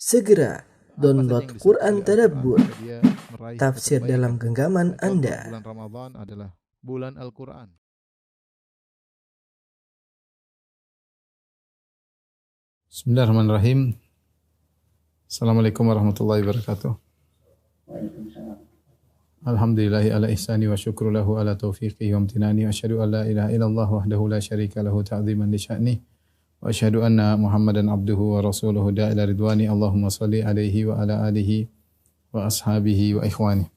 Segera download Quran Tadabbur, dia meraih tafsir kebaikan. dalam genggaman Contoh, Anda. Bulan Ramadan adalah bulan Al-Quran. Bismillahirrahmanirrahim. Assalamualaikum warahmatullahi wabarakatuh. Alhamdulillahi ala ihsani wa syukru lahu ala taufiqihi wa amtinani wa asyhadu an la ilaha illallah wahdahu la syarika lahu ta'ziman li sya'ni wa asyhadu anna Muhammadan abduhu wa rasuluhu da'ila ridwani. Allahumma salli alaihi wa ala alihi wa ashabihi wa ikhwani.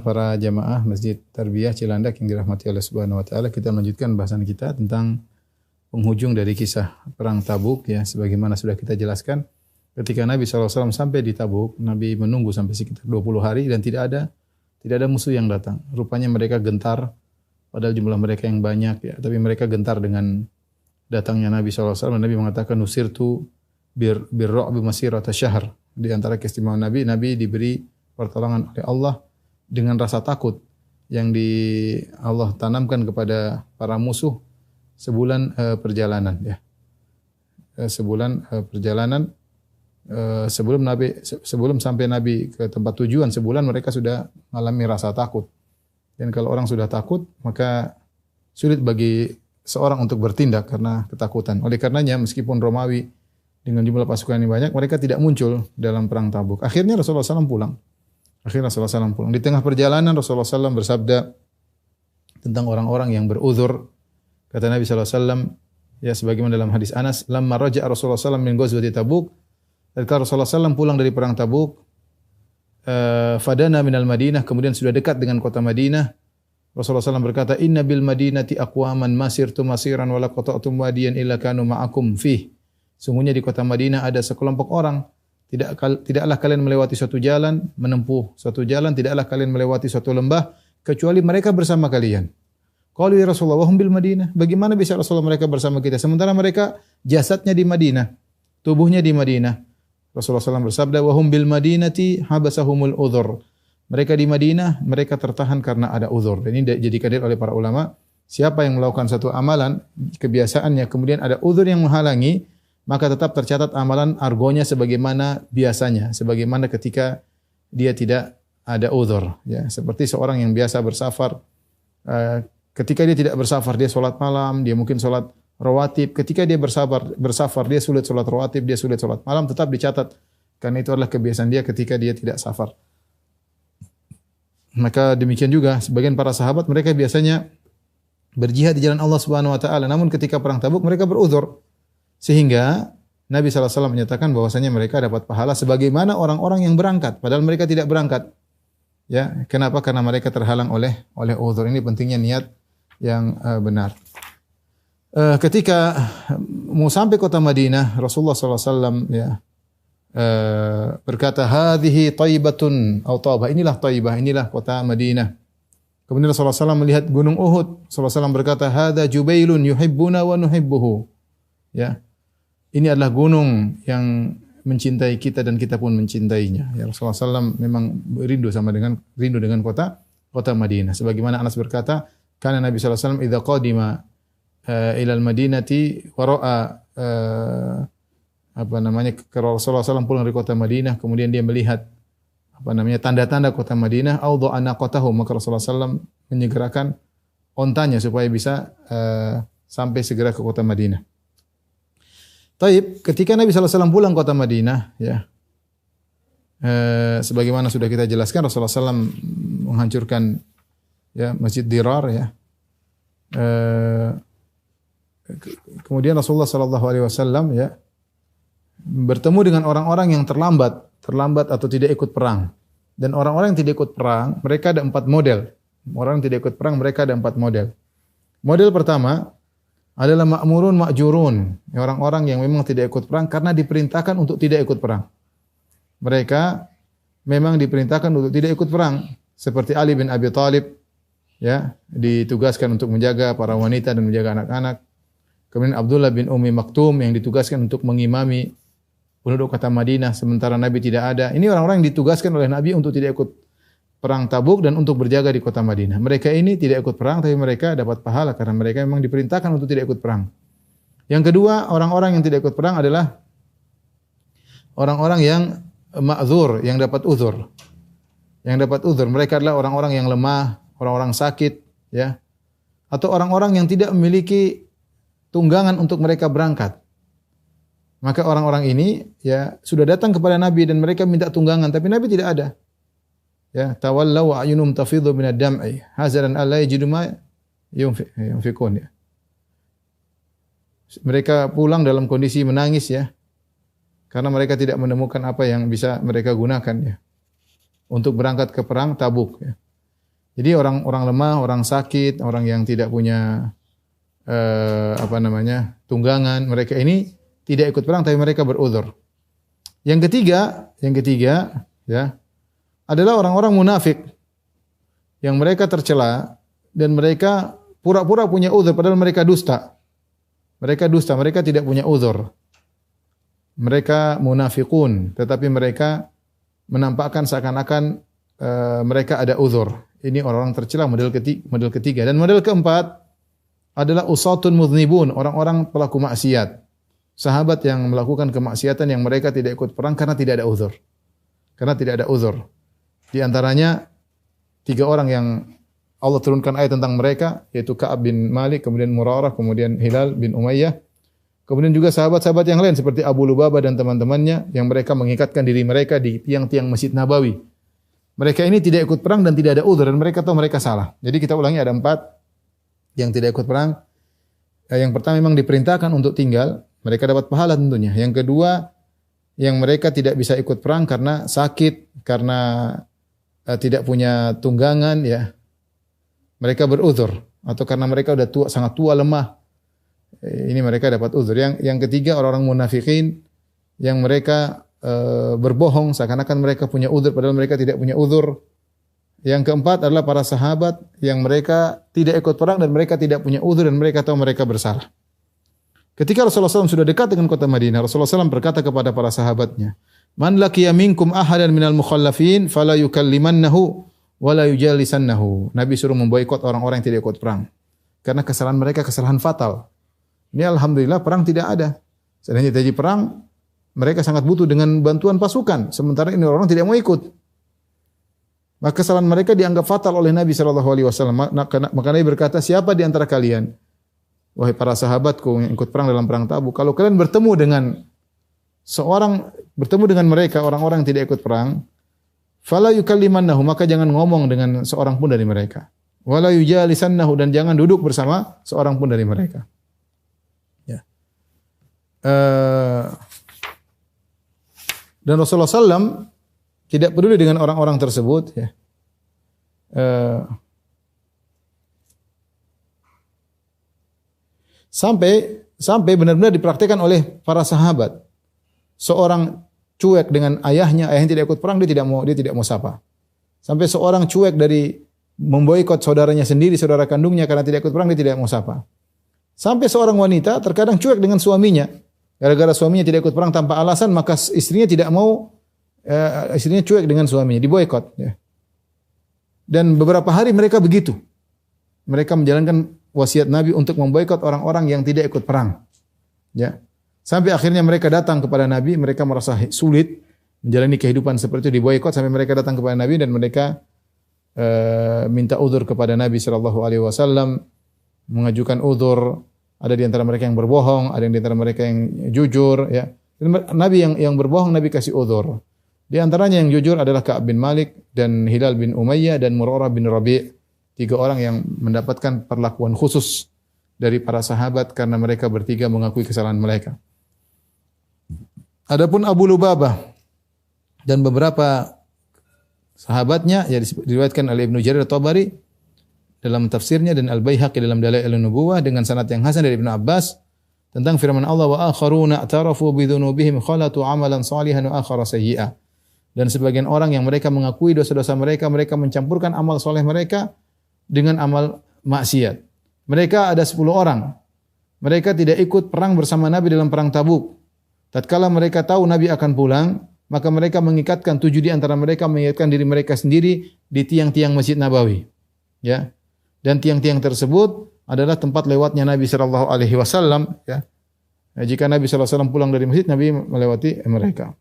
Para jamaah Masjid Tarbiyah Cilandak yang dirahmati Allah Subhanahu wa taala, kita melanjutkan bahasan kita tentang penghujung dari kisah perang Tabuk, ya, sebagaimana sudah kita jelaskan. Ketika Nabi SAW sampai di Tabuk, Nabi menunggu sampai sekitar 20 hari dan tidak ada musuh yang datang. Rupanya mereka gentar, padahal jumlah mereka yang banyak, ya, tapi mereka gentar dengan datangnya Nabi SAW. Nabi mengatakan nusirtu birru'bi masirata syahr. Di antara keistimewaan Nabi diberi pertolongan oleh Allah dengan rasa takut yang Allah tanamkan kepada para musuh sebulan perjalanan, ya. Sebulan perjalanan sebelum sampai Nabi ke tempat tujuan, sebulan mereka sudah mengalami rasa takut. Dan kalau orang sudah takut, maka sulit bagi seorang untuk bertindak karena ketakutan. Oleh karenanya, meskipun Romawi dengan jumlah pasukan yang banyak, mereka tidak muncul dalam perang Tabuk. Akhirnya Rasulullah SAW pulang. Di tengah perjalanan Rasulullah SAW bersabda tentang orang-orang yang beruzur. Kata Nabi SAW, ya, sebagaimana dalam hadis Anas, lamma raja'a Rasulullah SAW min ghazwati Tabuk. Ketika Rasulullah SAW pulang dari perang Tabuk, fadana minal Madinah, kemudian sudah dekat dengan kota Madinah. Rasulullah SAW berkata, inna bil madinati aqwaman masirtu masiran wa la qata'tum wadiyan illa kanu ma'akum fih. Sungguhnya di kota Madinah ada sekelompok orang, tidaklah kalian melewati suatu jalan, menempuh suatu jalan, tidaklah kalian melewati suatu lembah, kecuali mereka bersama kalian. Qalu ya Rasulullah wa hum bil Madinah. Bagaimana bisa Rasulullah mereka bersama kita sementara mereka jasadnya di Madinah, tubuhnya di Madinah? Rasulullah SAW bersabda, wa hum bil Madinati habasahumul udhur. Mereka di Madinah, mereka tertahan karena ada uzur. Dan ini dijadikan dalil oleh para ulama, siapa yang melakukan satu amalan, kebiasaannya, kemudian ada uzur yang menghalangi, maka tetap tercatat amalan argonya sebagaimana biasanya, sebagaimana ketika dia tidak ada uzur, ya. Seperti seorang yang biasa bersafar, ketika dia tidak bersafar, dia sholat malam, dia mungkin sholat rawatib. Ketika dia bersafar, dia sulit sholat rawatib, dia sulit sholat malam, tetap dicatat. Karena itu adalah kebiasaan dia ketika dia tidak safar. Maka demikian juga sebagian para sahabat, mereka biasanya berjihad di jalan Allah Subhanahu wa taala. Namun ketika perang Tabuk mereka beruzur. Sehingga Nabi SAW menyatakan bahwasanya mereka dapat pahala sebagaimana orang-orang yang berangkat, padahal mereka tidak berangkat. Ya, kenapa? Karena mereka terhalang oleh uzur. Ini pentingnya niat yang benar. Ketika mau sampai kota Madinah, Rasulullah SAW, ya, berkata, hadhihi Thaibatun atau Taibah. Inilah Taibah, inilah kota Madinah. Kemudian Rasulullah SAW melihat gunung Uhud. Rasulullah SAW berkata, hadza Jubailun yuhibbuna wa nuhibbuhu. Ya, ini adalah gunung yang mencintai kita dan kita pun mencintainya. Ya, Rasulullah SAW memang rindu dengan kota Madinah. Sebagaimana Anas berkata, karena Nabi SAW idza qadima ilal Madinati wa ra'a Rasulullah SAW pulang dari kota Madinah, kemudian dia melihat tanda-tanda kota Madinah, awdha'a naqatahu, maka Rasulullah SAW menyegerakan ontanya supaya bisa sampai segera ke kota Madinah. Taib, ketika Nabi SAW pulang kota Madinah, ya, sebagaimana sudah kita jelaskan, Rasulullah SAW menghancurkan, ya, Masjid Dirar, ya. Kemudian Rasulullah SAW, ya, bertemu dengan orang-orang yang terlambat atau tidak ikut perang. Dan orang-orang yang tidak ikut perang, mereka ada 4 model. Orang yang tidak ikut perang, mereka ada 4 model. Model pertama adalah ma'murun ma'jurun, orang-orang yang memang tidak ikut perang karena diperintahkan untuk tidak ikut perang. Mereka memang diperintahkan untuk tidak ikut perang, seperti Ali bin Abi Thalib, ya, ditugaskan untuk menjaga para wanita dan menjaga anak-anak. Kemudian Abdullah bin Ummi Maktum yang ditugaskan untuk mengimami penduduk kota Madinah sementara Nabi tidak ada. Ini orang-orang yang ditugaskan oleh Nabi untuk tidak ikut perang Tabuk dan untuk berjaga di kota Madinah. Mereka ini tidak ikut perang, tapi mereka dapat pahala karena mereka memang diperintahkan untuk tidak ikut perang. Yang kedua, orang-orang yang tidak ikut perang adalah orang-orang yang ma'dzur, yang dapat uzur. Yang dapat uzur, mereka adalah orang-orang yang lemah, orang-orang sakit, ya. Atau orang-orang yang tidak memiliki tunggangan untuk mereka berangkat. Maka orang-orang ini ya sudah datang kepada Nabi dan mereka minta tunggangan, tapi Nabi tidak ada. Ya, tawallaw wa ayunum tafidhu min ad-dam'i hazaran alla yajidu ma yunfiqun, ya. Mereka pulang dalam kondisi menangis, ya. Karena mereka tidak menemukan apa yang bisa mereka gunakan, ya, untuk berangkat ke perang Tabuk, ya. Jadi orang-orang lemah, orang sakit, orang yang tidak punya tunggangan, mereka ini tidak ikut perang tapi mereka beruzur. Yang ketiga, ya, adalah orang-orang munafik yang mereka tercela dan mereka pura-pura punya uzur padahal mereka dusta. Mereka dusta, mereka tidak punya uzur. Mereka munafikun, tetapi mereka menampakkan seakan-akan mereka ada uzur. Ini orang-orang tercela model ketiga. Dan model keempat adalah usatun mudznibun, orang-orang pelaku maksiat. Sahabat yang melakukan kemaksiatan yang mereka tidak ikut perang karena tidak ada uzur. Karena tidak ada uzur. Di antaranya 3 orang yang Allah turunkan ayat tentang mereka, yaitu Ka'ab bin Malik, kemudian Murarah, kemudian Hilal bin Umayyah. Kemudian juga sahabat-sahabat yang lain seperti Abu Lubabah dan teman-temannya yang mereka mengikatkan diri mereka di tiang-tiang Masjid Nabawi. Mereka ini tidak ikut perang dan tidak ada uzur dan mereka tahu mereka salah. Jadi kita ulangi, ada 4 yang tidak ikut perang. Yang pertama memang diperintahkan untuk tinggal, mereka dapat pahala tentunya. Yang kedua, yang mereka tidak bisa ikut perang karena sakit, karena tidak punya tunggangan, ya. Mereka beruzur atau karena mereka sudah tua, sangat tua, lemah. Ini mereka dapat uzur. Yang ketiga, orang-orang munafikin yang mereka berbohong seakan-akan mereka punya uzur padahal mereka tidak punya uzur. Yang keempat adalah para sahabat yang mereka tidak ikut perang dan mereka tidak punya uzur dan mereka tahu mereka bersalah. Ketika Rasulullah SAW sudah dekat dengan kota Madinah, Rasulullah SAW berkata kepada para sahabatnya, "Man laqiya minkum ahadan minal mukhallafin fala yukallimannahu wa la yujalisannahu." Nabi suruh memboikot orang-orang yang tidak ikut perang. Karena kesalahan mereka kesalahan fatal. Ini alhamdulillah perang tidak ada. Seandainya terjadi perang, mereka sangat butuh dengan bantuan pasukan. Sementara ini orang tidak mau ikut. Maka kesalahan mereka dianggap fatal oleh Nabi SAW. Maka Nabi berkata, siapa di antara kalian, wahai para sahabatku yang ikut perang dalam perang Tabuk, kalau kalian bertemu dengan mereka, orang-orang yang tidak ikut perang, fala yukallimannahu, maka jangan ngomong dengan seorang pun dari mereka. Wala yujalisannahu, dan jangan duduk bersama seorang pun dari mereka. Ya. Dan Rasulullah SAW tidak peduli dengan orang-orang tersebut, ya. Sampai benar-benar dipraktikkan oleh para sahabat. Seorang cuek dengan ayahnya tidak ikut perang, dia tidak mau sapa. Sampai seorang cuek dari memboikot saudaranya sendiri, saudara kandungnya karena tidak ikut perang, dia tidak mau sapa. Sampai seorang wanita terkadang cuek dengan suaminya. Gara-gara suaminya tidak ikut perang tanpa alasan, maka istrinya tidak mau, istrinya cuek dengan suaminya, diboikot, ya. Dan beberapa hari mereka begitu. Mereka menjalankan wasiat Nabi untuk memboikot orang-orang yang tidak ikut perang. Ya. Sampai akhirnya mereka datang kepada Nabi, mereka merasa sulit menjalani kehidupan seperti itu, diboikot, sampai mereka datang kepada Nabi dan mereka minta uzur kepada Nabi SAW, mengajukan uzur. Ada di antara mereka yang berbohong, ada di antara mereka yang jujur, ya. Dan Nabi yang berbohong Nabi kasih uzur. Di antaranya yang jujur adalah Ka'ab bin Malik dan Hilal bin Umayyah dan Murarah bin Rabi'. 3 orang yang mendapatkan perlakuan khusus dari para sahabat karena mereka bertiga mengakui kesalahan mereka. Adapun Abu Lubabah dan beberapa sahabatnya, ya, diriwayatkan oleh Ibnu Jarir At-Tabari dalam tafsirnya dan Al-Baihaqi dalam Dalail an-Nubuwah dengan sanad yang hasan dari Ibnu Abbas tentang firman Allah, wa akharuna i'tarafu bi dzunubihim khalatu amalan salihan wa akhara sayyi'a. Dan sebagian orang yang mereka mengakui dosa-dosa mereka, mereka mencampurkan amal soleh mereka dengan amal maksiat. Mereka ada 10 orang. Mereka tidak ikut perang bersama Nabi dalam perang Tabuk. Tatkala mereka tahu Nabi akan pulang, maka mereka mengikatkan 7 di antara mereka mengikatkan diri mereka sendiri di tiang-tiang Masjid Nabawi. Ya. Dan tiang-tiang tersebut adalah tempat lewatnya Nabi sallallahu alaihi wasallam, ya. Jika Nabi sallallahu alaihi wasallam pulang dari masjid, Nabi melewati mereka.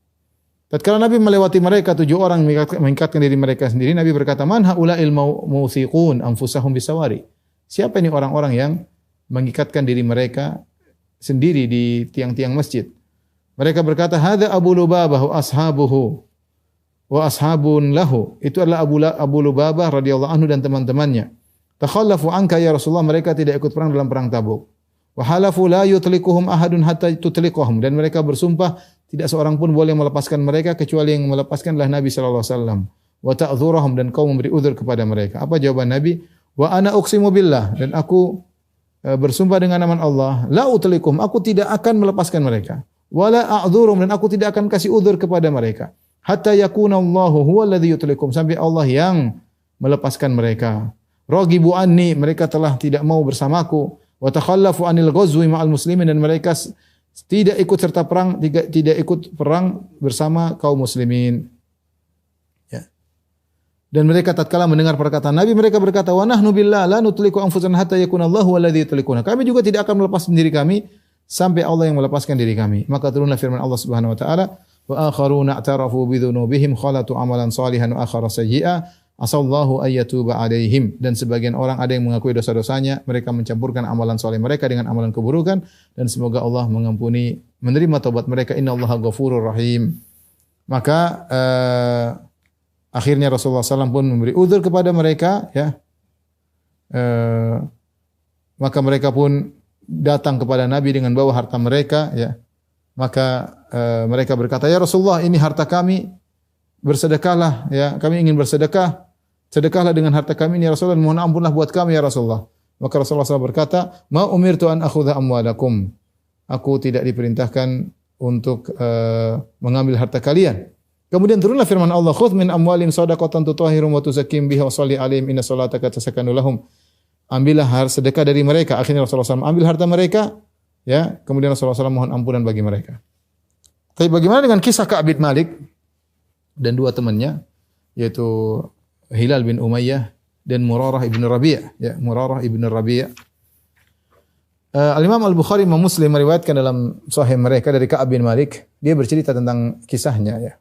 Tatkala Nabi melewati mereka 7 orang mengikatkan diri mereka sendiri, Nabi berkata, "Man haula'il mawthiqun anfusahum bisawari?" Siapa ini orang-orang yang mengikatkan diri mereka sendiri di tiang-tiang masjid? Mereka berkata, "Hadza Abu Lubabah wa ashabuhu wa ashabun lahu." Itu adalah Abu Lubabah radhiyallahu anhu dan teman-temannya. Takhallafu anka ya Rasulullah, mereka tidak ikut perang dalam perang Tabuk. Wa halafu la yutlikuhum ahadun hatta tutliqahum, dan mereka bersumpah tidak seorang pun boleh melepaskan mereka kecuali yang melepaskan adalah Nabi sallallahu alaihi wasallam. Wa ta'dzurahum, dan kau memberi uzur kepada mereka. Apa jawaban Nabi? Wa ana uqsimu billah, dan aku bersumpah dengan nama Allah, la utlikum, aku tidak akan melepaskan mereka. Wala a'dzurum, dan aku tidak akan kasih uzur kepada mereka. Hatta yakuna Allahu huwa alladhi yutlikum, sampai Allah yang melepaskan mereka. Ragibu anni, mereka telah tidak mau bersamaku. Wa takhallafu anil ghazwi ma'al muslimin, dan mereka tidak ikut serta perang, tidak ikut perang bersama kaum muslimin. Ya. Dan mereka tatkala mendengar perkataan Nabi, mereka berkata, "Wa nahnu billah la nutliqu anfusana hatta yakuna Allahu alladhi yutliquna." Kami juga tidak akan melepaskan diri kami sampai Allah yang melepaskan diri kami. Maka turunlah firman Allah Subhanahu wa taala, "Wa akharuna i'tarafu bi dzunubihim khalatu amalan salihan wa akhara sayyi'a asallahu ayyatuba alaihim." Dan sebagian orang ada yang mengakui dosa-dosanya, mereka mencampurkan amalan saleh mereka dengan amalan keburukan, dan semoga Allah mengampuni, menerima taubat mereka. Innallaha ghafurur rahim. Maka akhirnya Rasulullah SAW pun memberi uzur kepada mereka, ya. Maka mereka pun datang kepada Nabi dengan bawa harta mereka, ya. Maka mereka berkata, "Ya Rasulullah, ini harta kami, bersedekahlah, ya. Kami ingin bersedekah. Sedekahlah dengan harta kami ini ya Rasulullah, mohon ampunlah buat kami ya Rasulullah." Maka Rasulullah SAW berkata, "Ma umirtu an akhudha amwalakum." Aku tidak diperintahkan untuk mengambil harta kalian. Kemudian turunlah firman Allah, "Khudh min amwalihim shadaqatan tutahhiruhum wa tuzakkim biha wa shalli 'alaihim inna salataka tasakkanu lahum." Ambillah sedekah dari mereka. Akhirnya Rasulullah SAW ambil harta mereka, ya. Kemudian Rasulullah SAW mohon ampunan bagi mereka. Tapi bagaimana dengan kisah Ka'ab bin Malik dan 2 temannya, yaitu Hilal bin Umayyah dan Murarah ibn Rabi', ya, Murarah ibn Rabi'. Al-Imam Al-Bukhari dan Muslim meriwayatkan dalam sahih mereka dari Ka'ab bin Malik, dia bercerita tentang kisahnya, ya.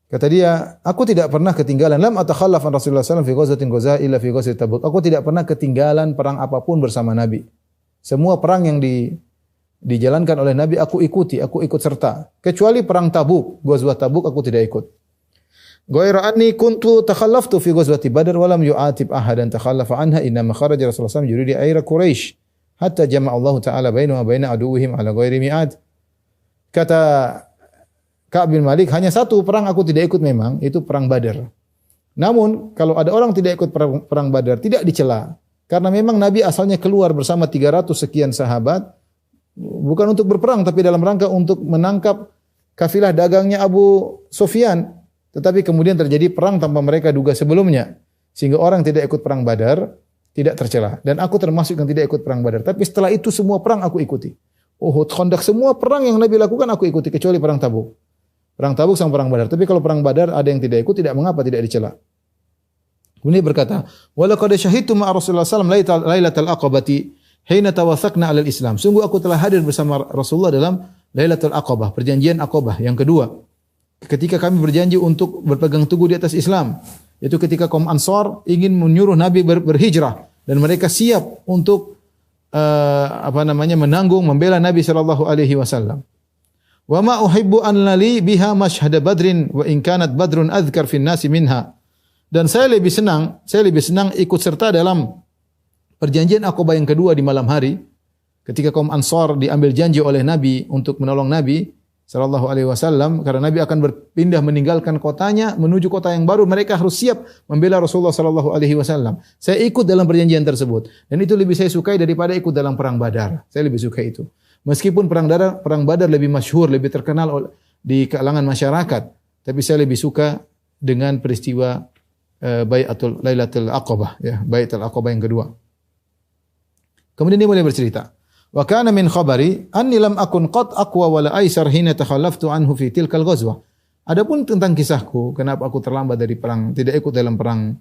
Kata dia, "Aku tidak pernah ketinggalan, lam atakhallaf an Rasulullah sallallahu alaihi wasallam fi ghazatin ghaza illa fi ghazati Tabuk." Aku tidak pernah ketinggalan perang apapun bersama Nabi. Semua perang yang dijalankan oleh Nabi aku ikuti, aku ikut serta. Kecuali perang Tabuk, Ghazwat Tabuk aku tidak ikut. Ghaira anni kuntu takhallaftu fi ghazwati Badr wa lam yu'atib ahadan takhallafa anha, inna ma kharaja Rasulullah sallallahu alaihi wasallam yuridu aira Quraisy hatta jama'a Allah taala bainahu wa baina aduwwihim ala ghairi mi'ad. Kata Ka'ab bin Malik, hanya satu perang aku tidak ikut memang, itu perang Badar. Namun kalau ada orang tidak ikut perang Badar tidak dicela, karena memang Nabi asalnya keluar bersama 300 sekian sahabat bukan untuk berperang, tapi dalam rangka untuk menangkap kafilah dagangnya Abu Sufyan. Tetapi kemudian terjadi perang tanpa mereka duga sebelumnya, sehingga orang tidak ikut perang Badar tidak tercela. Dan aku termasuk yang tidak ikut perang Badar. Tapi setelah itu semua perang aku ikuti. Uhud, Khandaq, semua perang yang Nabi lakukan aku ikuti, kecuali perang Tabuk. Perang Tabuk sama perang Badar. Tapi kalau perang Badar ada yang tidak ikut, tidak mengapa, tidak dicela. Kemudian berkata, "Walaqad syahidtu ma'a Rasulullah sallallahu alaihi wasallam lailatal aqabati hina tawathaqna 'alal Islam." Sungguh aku telah hadir bersama Rasulullah dalam Lailatul Aqabah, perjanjian Aqabah yang kedua. Ketika kami berjanji untuk berpegang teguh di atas Islam, yaitu ketika kaum Ansar ingin menyuruh Nabi berhijrah dan mereka siap untuk menanggung membela Nabi sallallahu alaihi wasallam. Wa ma uhibbu an lali biha mashhad badrin wa in kanat badrun adhkar fin nasi minha. Dan saya lebih senang ikut serta dalam perjanjian Aqabah yang kedua di malam hari, ketika kaum Ansar diambil janji oleh Nabi untuk menolong Nabi sallallahu alaihi wasallam, karena Nabi akan berpindah meninggalkan kotanya menuju kota yang baru, mereka harus siap membela Rasulullah sallallahu alaihi wasallam. Saya ikut dalam perjanjian tersebut, dan itu lebih saya sukai daripada ikut dalam perang Badar. Saya lebih suka itu. Meskipun perang Badar lebih masyhur, lebih terkenal di kalangan masyarakat, tapi saya lebih suka dengan peristiwa Bai'atul Lailatul Aqabah, ya, Bai'atul Aqabah yang kedua. Kemudian dia mulai bercerita, "Wa kana min khabari anni lam akun qad aqwa wa la aisar hina takhallaftu anhu fi tilkal ghazwah." Adapun tentang kisahku, kenapa aku terlambat dari perang, tidak ikut dalam perang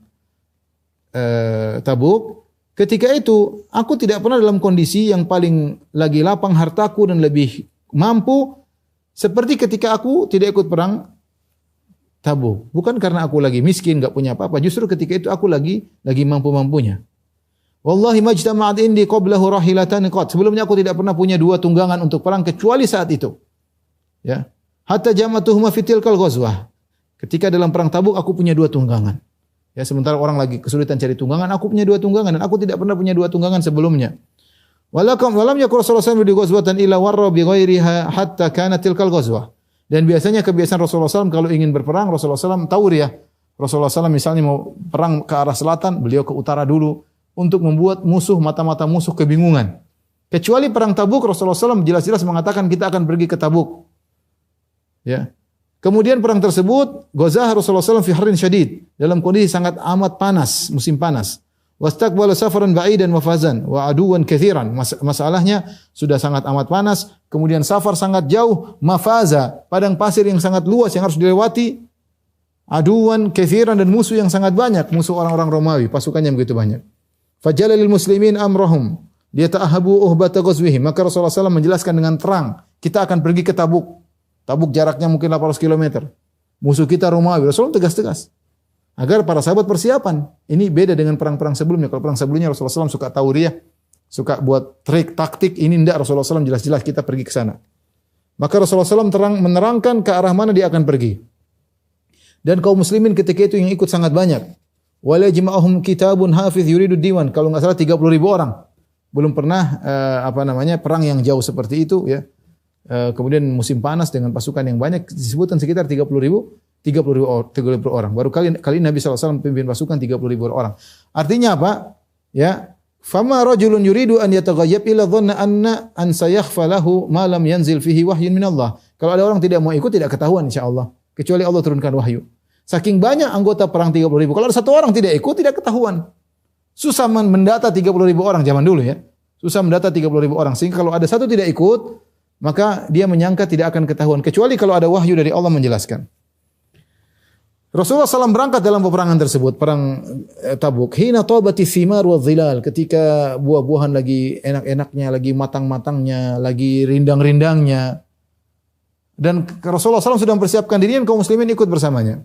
Tabuk, ketika itu aku tidak pernah dalam kondisi yang paling lagi lapang hartaku dan lebih mampu seperti ketika aku tidak ikut perang Tabuk. Bukan karena aku lagi miskin, enggak punya apa-apa. Justru ketika itu aku lagi mampu-mampunya. Wallahi majtama'at indi qablahu rahilatan qat. Sebelumnya aku tidak pernah punya dua tunggangan untuk perang kecuali saat itu. Ya. Hatta jama'tuhuma fi tilkal ghazwah. Ketika dalam perang Tabuk aku punya dua tunggangan. Ya, sementara orang lagi kesulitan cari tunggangan, aku punya dua tunggangan dan aku tidak pernah punya dua tunggangan sebelumnya. Walam yakul Rasulullah sallallahu alaihi wasallam bi ghazwatan illa warra bi ghairiha hatta kanat tilkal ghazwah. Dan biasanya kebiasaan Rasulullah SAW kalau ingin berperang, Rasulullah SAW tauriah. Rasulullah SAW misalnya mau perang ke arah selatan, beliau ke utara dulu untuk membuat mata-mata musuh kebingungan. Kecuali perang Tabuk, Rasulullah SAW jelas-jelas mengatakan kita akan pergi ke Tabuk. Ya. Kemudian perang tersebut, Ghazah Rasulullah SAW fi harrin syadid, dalam kondisi sangat amat panas, musim panas. Wastaqbala safaran ba'idan wa fazan wa aduwan katsiran. Masalahnya sudah sangat amat panas, kemudian safar sangat jauh, mafaza, padang pasir yang sangat luas yang harus dilewati. Aduwan katsiran, dan musuh yang sangat banyak, musuh orang-orang Romawi, pasukannya begitu banyak. Fajala lil muslimin amrahum liyata'ahabu uhbata ghazwihim. Maka Rasulullah SAW menjelaskan dengan terang, kita akan pergi ke Tabuk. Tabuk jaraknya mungkin 800 km. Musuh kita Romawi. Rasulullah tegas-tegas. Agar para sahabat persiapan. Ini beda dengan perang-perang sebelumnya. Kalau perang sebelumnya Rasulullah SAW suka tauriah, suka buat trik, taktik. Ini tidak, Rasulullah SAW jelas-jelas kita pergi ke sana. Maka Rasulullah SAW menerangkan ke arah mana dia akan pergi. Dan kaum muslimin ketika itu yang ikut sangat banyak. Wala jima'ahum kitabun hafiz yuridu diwan. Kalau enggak salah 30.000 orang. Belum pernah perang yang jauh seperti itu ya. Kemudian musim panas dengan pasukan yang banyak disebutkan sekitar 30.000 orang. Baru kali Nabi SAW pimpin pasukan 30.000 orang. Artinya apa? Ya, fama rajulun yuridu an yataghayyab illa dhanna an sayakhfa lahu ma lam yanzil fihi wahyun min Allah. Kalau ada orang tidak mau ikut tidak ketahuan insyaallah, kecuali Allah turunkan wahyu. Saking banyak anggota perang 30.000. Kalau ada satu orang tidak ikut tidak ketahuan. Susah mendata 30.000 orang zaman dulu ya. Susah mendata 30.000 orang, sehingga kalau ada satu tidak ikut, maka dia menyangka tidak akan ketahuan, kecuali kalau ada wahyu dari Allah menjelaskan. Rasulullah SAW berangkat dalam peperangan tersebut, perang Tabuk. Hina tawbati thimar wa dhilal, ketika buah-buahan lagi enak-enaknya, lagi matang-matangnya, lagi rindang-rindangnya. Dan Rasulullah SAW sudah mempersiapkan diri dan kaum muslimin ikut bersamanya.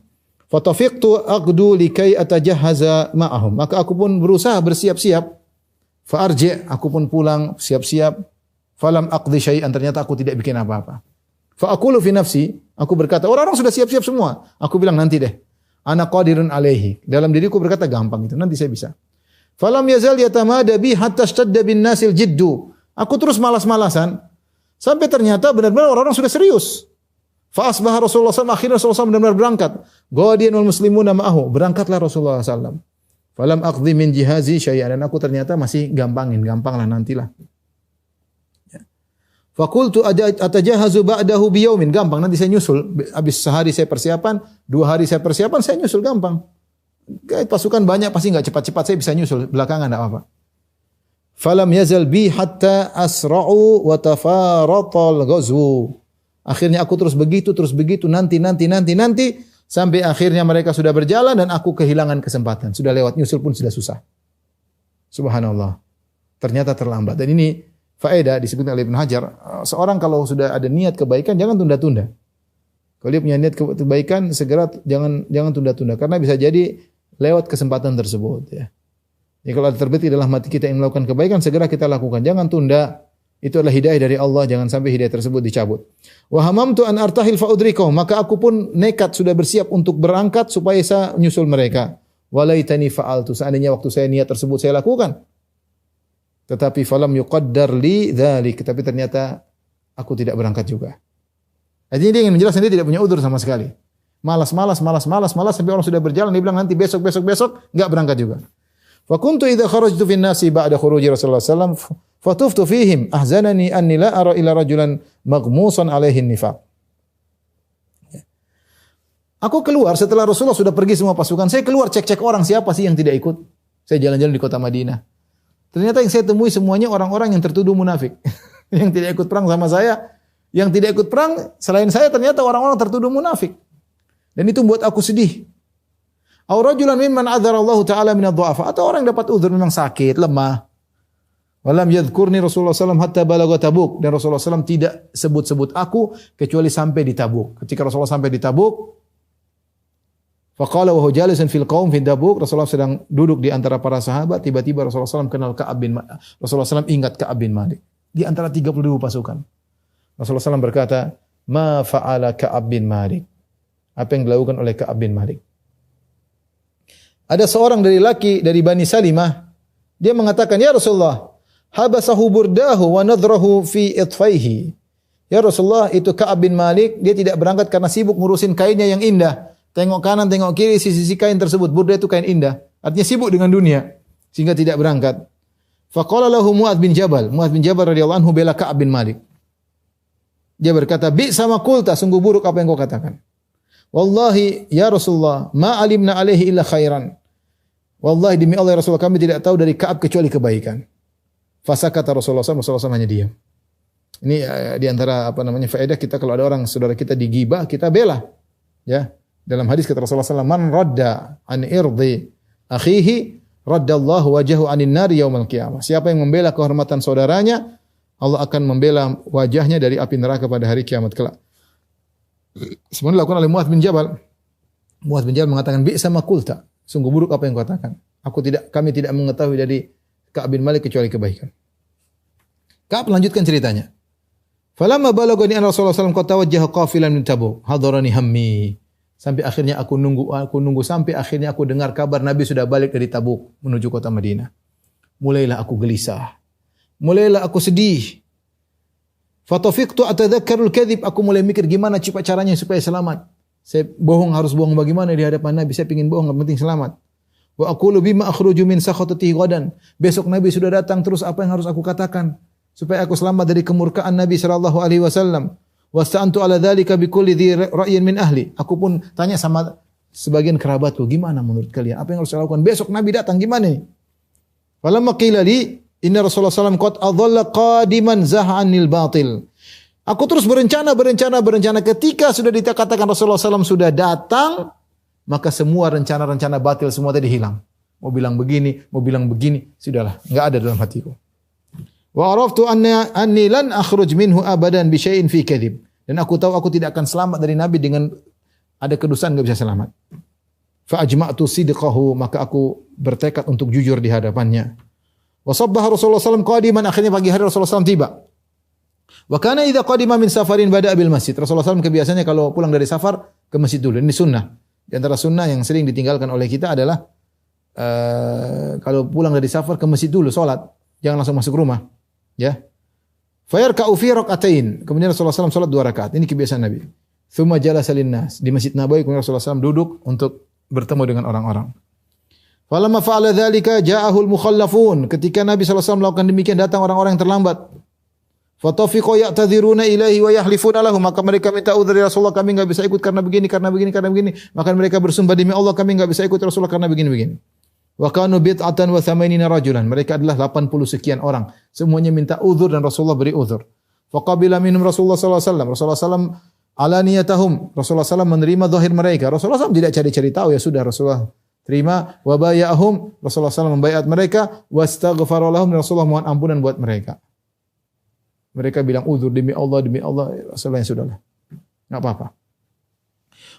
Fatafiqtu aqdu likai atajahaza ma'ahum. Maka aku pun berusaha bersiap-siap. Fa'arji', aku pun pulang siap-siap. Falam aqdi syai'an, ternyata aku tidak bikin apa-apa. Fa'aqulu fi nafsi, aku berkata, orang-orang sudah siap-siap semua. Aku bilang nanti deh. Ana qadirun alaihi. Dalam diriku berkata gampang itu, nanti saya bisa. Falam yazal yatamada bi hatta ishtadda bin nasil jiddu. Aku terus malas-malasan sampai ternyata benar-benar orang-orang sudah serius. Fa asbaha Rasulullah SAW, akhirnya Rasulullah SAW benar-benar berangkat. Ghadiyan wal muslimuna ma'ahu. Berangkatlah Rasulullah SAW. Falam aqdi min jihazi syai'an, dan aku ternyata masih gampanglah nantilah. Fakultu atajahazu ba'dahu biyaumin, gampang nanti saya nyusul. Habis sehari saya persiapan, 2 hari saya persiapan, saya nyusul gampang. Pasukan banyak pasti enggak cepat-cepat, saya bisa nyusul belakangan enggak apa-apa. Falam yazal bi hatta asra'u wa tafaratal ghazwu. Akhirnya aku terus begitu nanti sampai akhirnya mereka sudah berjalan dan aku kehilangan kesempatan. Sudah lewat nyusul pun sudah susah. Subhanallah. Ternyata terlambat. Dan ini faedah disebutkan oleh Ibnu Hajar, seorang kalau sudah ada niat kebaikan jangan tunda-tunda. Kalau dia punya niat kebaikan segera jangan tunda-tunda, karena bisa jadi lewat kesempatan tersebut ya. Jadi kalau ada terbetik dalam hati kita yang melakukan kebaikan segera kita lakukan, jangan tunda. Itu adalah hidayah dari Allah, jangan sampai hidayah tersebut dicabut. Wa hamamtu an artahil fa udrikahum, maka aku pun nekat sudah bersiap untuk berangkat supaya saya nyusul mereka. Walaitani fa'altu, seandainya waktu saya niat tersebut saya lakukan. Tetapi falam yuqaddar li dzalik, tapi ternyata aku tidak berangkat juga. Jadi dia ingin menjelaskan dia tidak punya udzur sama sekali. Malas sampai orang sudah berjalan dia bilang nanti besok enggak berangkat juga. Fa kuntu idza kharajtu fin nasi ba'da khuruji Rasulullah sallallahu alaihi wasallam fatuftu fihim ahzanani anni la ara ila rajulan maghmusan alaihi nifaq. Aku keluar setelah Rasulullah sudah pergi semua pasukan, saya keluar cek-cek orang siapa sih yang tidak ikut. Saya jalan-jalan di kota Madinah. Ternyata yang saya temui semuanya orang-orang yang tertuduh munafik. Yang tidak ikut perang sama saya. Yang tidak ikut perang selain saya ternyata orang-orang tertuduh munafik. Dan itu membuat aku sedih. Aw rajulan mimman adzara Allah Ta'ala min ad-du'afa. Atau orang yang dapat uzur memang sakit, lemah. Walam yadhkurni Rasulullah SAW hatta balagha Tabuk. Dan Rasulullah SAW tidak sebut-sebut aku kecuali sampai di Tabuk. Ketika Rasulullah sampai di Tabuk, faqala wa huwa jalisun fil qaum fi Tabuk, Rasulullah sedang duduk di antara para sahabat, tiba-tiba Rasulullah SAW kenal Ka'ab bin Malik. Rasulullah SAW ingat Ka'ab bin Malik di antara 30.000 pasukan. Rasulullah SAW berkata, "Ma fa'ala Ka'ab bin Malik?" Apa yang dilakukan oleh Ka'ab bin Malik? Ada seorang dari laki dari Bani Salimah, dia mengatakan, "Ya Rasulullah, habasahu burdahu wa nadrahu fi itfaihi." Ya Rasulullah, itu Ka'ab bin Malik, dia tidak berangkat karena sibuk ngurusin kainnya yang indah. Tengok kanan, tengok kiri, sisi-sisi kain tersebut. Burda itu kain indah. Artinya sibuk dengan dunia, sehingga tidak berangkat. Faqala lahu Mu'adz bin Jabal. Mu'adz bin Jabal radhiyallahu anhu bela Ka'ab bin Malik. Dia berkata, "Bi sama kulta, sungguh buruk apa yang kau katakan. Wallahi ya Rasulullah, ma alimna alaihi illa khairan." Wallahi demi Allah ya Rasulullah, kami tidak tahu dari Ka'ab kecuali kebaikan. Fasakata Rasulullah SAW hanya diam. Ini di antara faedah kita, kalau ada orang saudara kita digibah, kita bela. Ya. Dalam hadis kata Rasulullah SAW, "Man radda an irdi akhihi, raddallahu wajhahu anin nari yaumal qiyamah." Siapa yang membela kehormatan saudaranya, Allah akan membela wajahnya dari api neraka pada hari kiamat kelak. Sebenarnya dilakukan oleh Mu'adz bin Jabal. Mu'adz bin Jabal mengatakan, "Bi sama kulta." Sungguh buruk apa yang kau katakan. Kami tidak mengetahui dari Ka'ab bin Malik kecuali kebaikan. Ka'ab melanjutkan ceritanya. Falamma balagani an Rasulullah sallallahu alaihi wasallam qad tawajjaha qafilan min Tabuk, hadarani hammi. Sampai akhirnya aku nunggu sampai akhirnya aku dengar kabar Nabi sudah balik dari Tabuk menuju kota Madinah. Mulailah aku gelisah. Mulailah aku sedih. Fatafiqtu atadzakkarul kadhib, aku mulai mikir gimana caranya supaya selamat. Saya harus bohong bagaimana di hadapan Nabi. Saya ingin bohong, yang penting selamat. Wa aqulu bima akhruju min sakhatatihi ghadan. Besok Nabi sudah datang, terus apa yang harus aku katakan supaya aku selamat dari kemurkaan Nabi sallallahu alaihi wasallam. Wasta'antu ala dzalika bikulli dhi ra'yin min ahli. Aku pun tanya sama sebagian kerabatku, gimana menurut kalian? Apa yang harus saya lakukan? Besok Nabi datang gimana? Falamma qila li inna Rasulullah sallallahu alaihi wasallam qad adalla qadiman zah'anil batil. Aku terus berencana. Ketika sudah dikatakan Rasulullah SAW sudah datang, maka semua rencana-rencana batil semua tadi hilang. Mau bilang begini, sudahlah, enggak ada dalam hatiku. Wa araftu anni lan akhruj minhu abadan bi syai'in fi kadhib. Dan aku tahu aku tidak akan selamat dari Nabi dengan ada kedustaan, enggak bisa selamat. Fa ajma'tu sidqahu, maka aku bertekad untuk jujur di hadapannya. Wa sabbaha Rasulullah SAW qadiman, akhirnya pagi hari Rasulullah SAW tiba. Wa kana idza qadima min safarin bada'a bil masjid. Rasulullah SAW kebiasaannya kalau pulang dari safar ke masjid dulu. Ini sunnah. Di antara sunnah yang sering ditinggalkan oleh kita adalah kalau pulang dari safar ke masjid dulu salat, jangan langsung masuk rumah. Ya. Fa yarka'u fi rak'atain. Kemudian Rasulullah SAW salat 2 rakaat. Ini kebiasaan Nabi. Tsumma jalasa linnas. Di Masjid Nabawi kemudian Rasulullah SAW duduk untuk bertemu dengan orang-orang. Falamma fa'ala dzalika ja'ahul mukhallafun. Ketika Nabi SAW melakukan demikian, datang orang-orang yang terlambat. Fatafiqu ya'tadziruna ilaihi wa yahlifuna lahu, maka mereka minta uzur dari Rasulullah, kami enggak bisa ikut karena begini. Maka mereka bersumpah demi Allah, kami enggak bisa ikut Rasulullah karena begini. Wa kanu bid'atan wa thamanina rajulan. Mereka adalah 80 sekian orang. Semuanya minta uzur dan Rasulullah beri uzur. Faqabila minhum Rasulullah sallallahu alaihi wasallam. Rasulullah sallam alaniyatahum. Rasulullah sallam menerima zahir mereka. Rasulullah sallam tidak cari-cari tahu, ya sudah Rasulullah terima. Wa bay'ahum. Rasulullah sallam membaiat mereka, wastaghfara lahum. Rasulullah mohon ampunan buat mereka. Mereka bilang uzur demi Allah, Rasulullah yang sudahlah. Enggak apa-apa.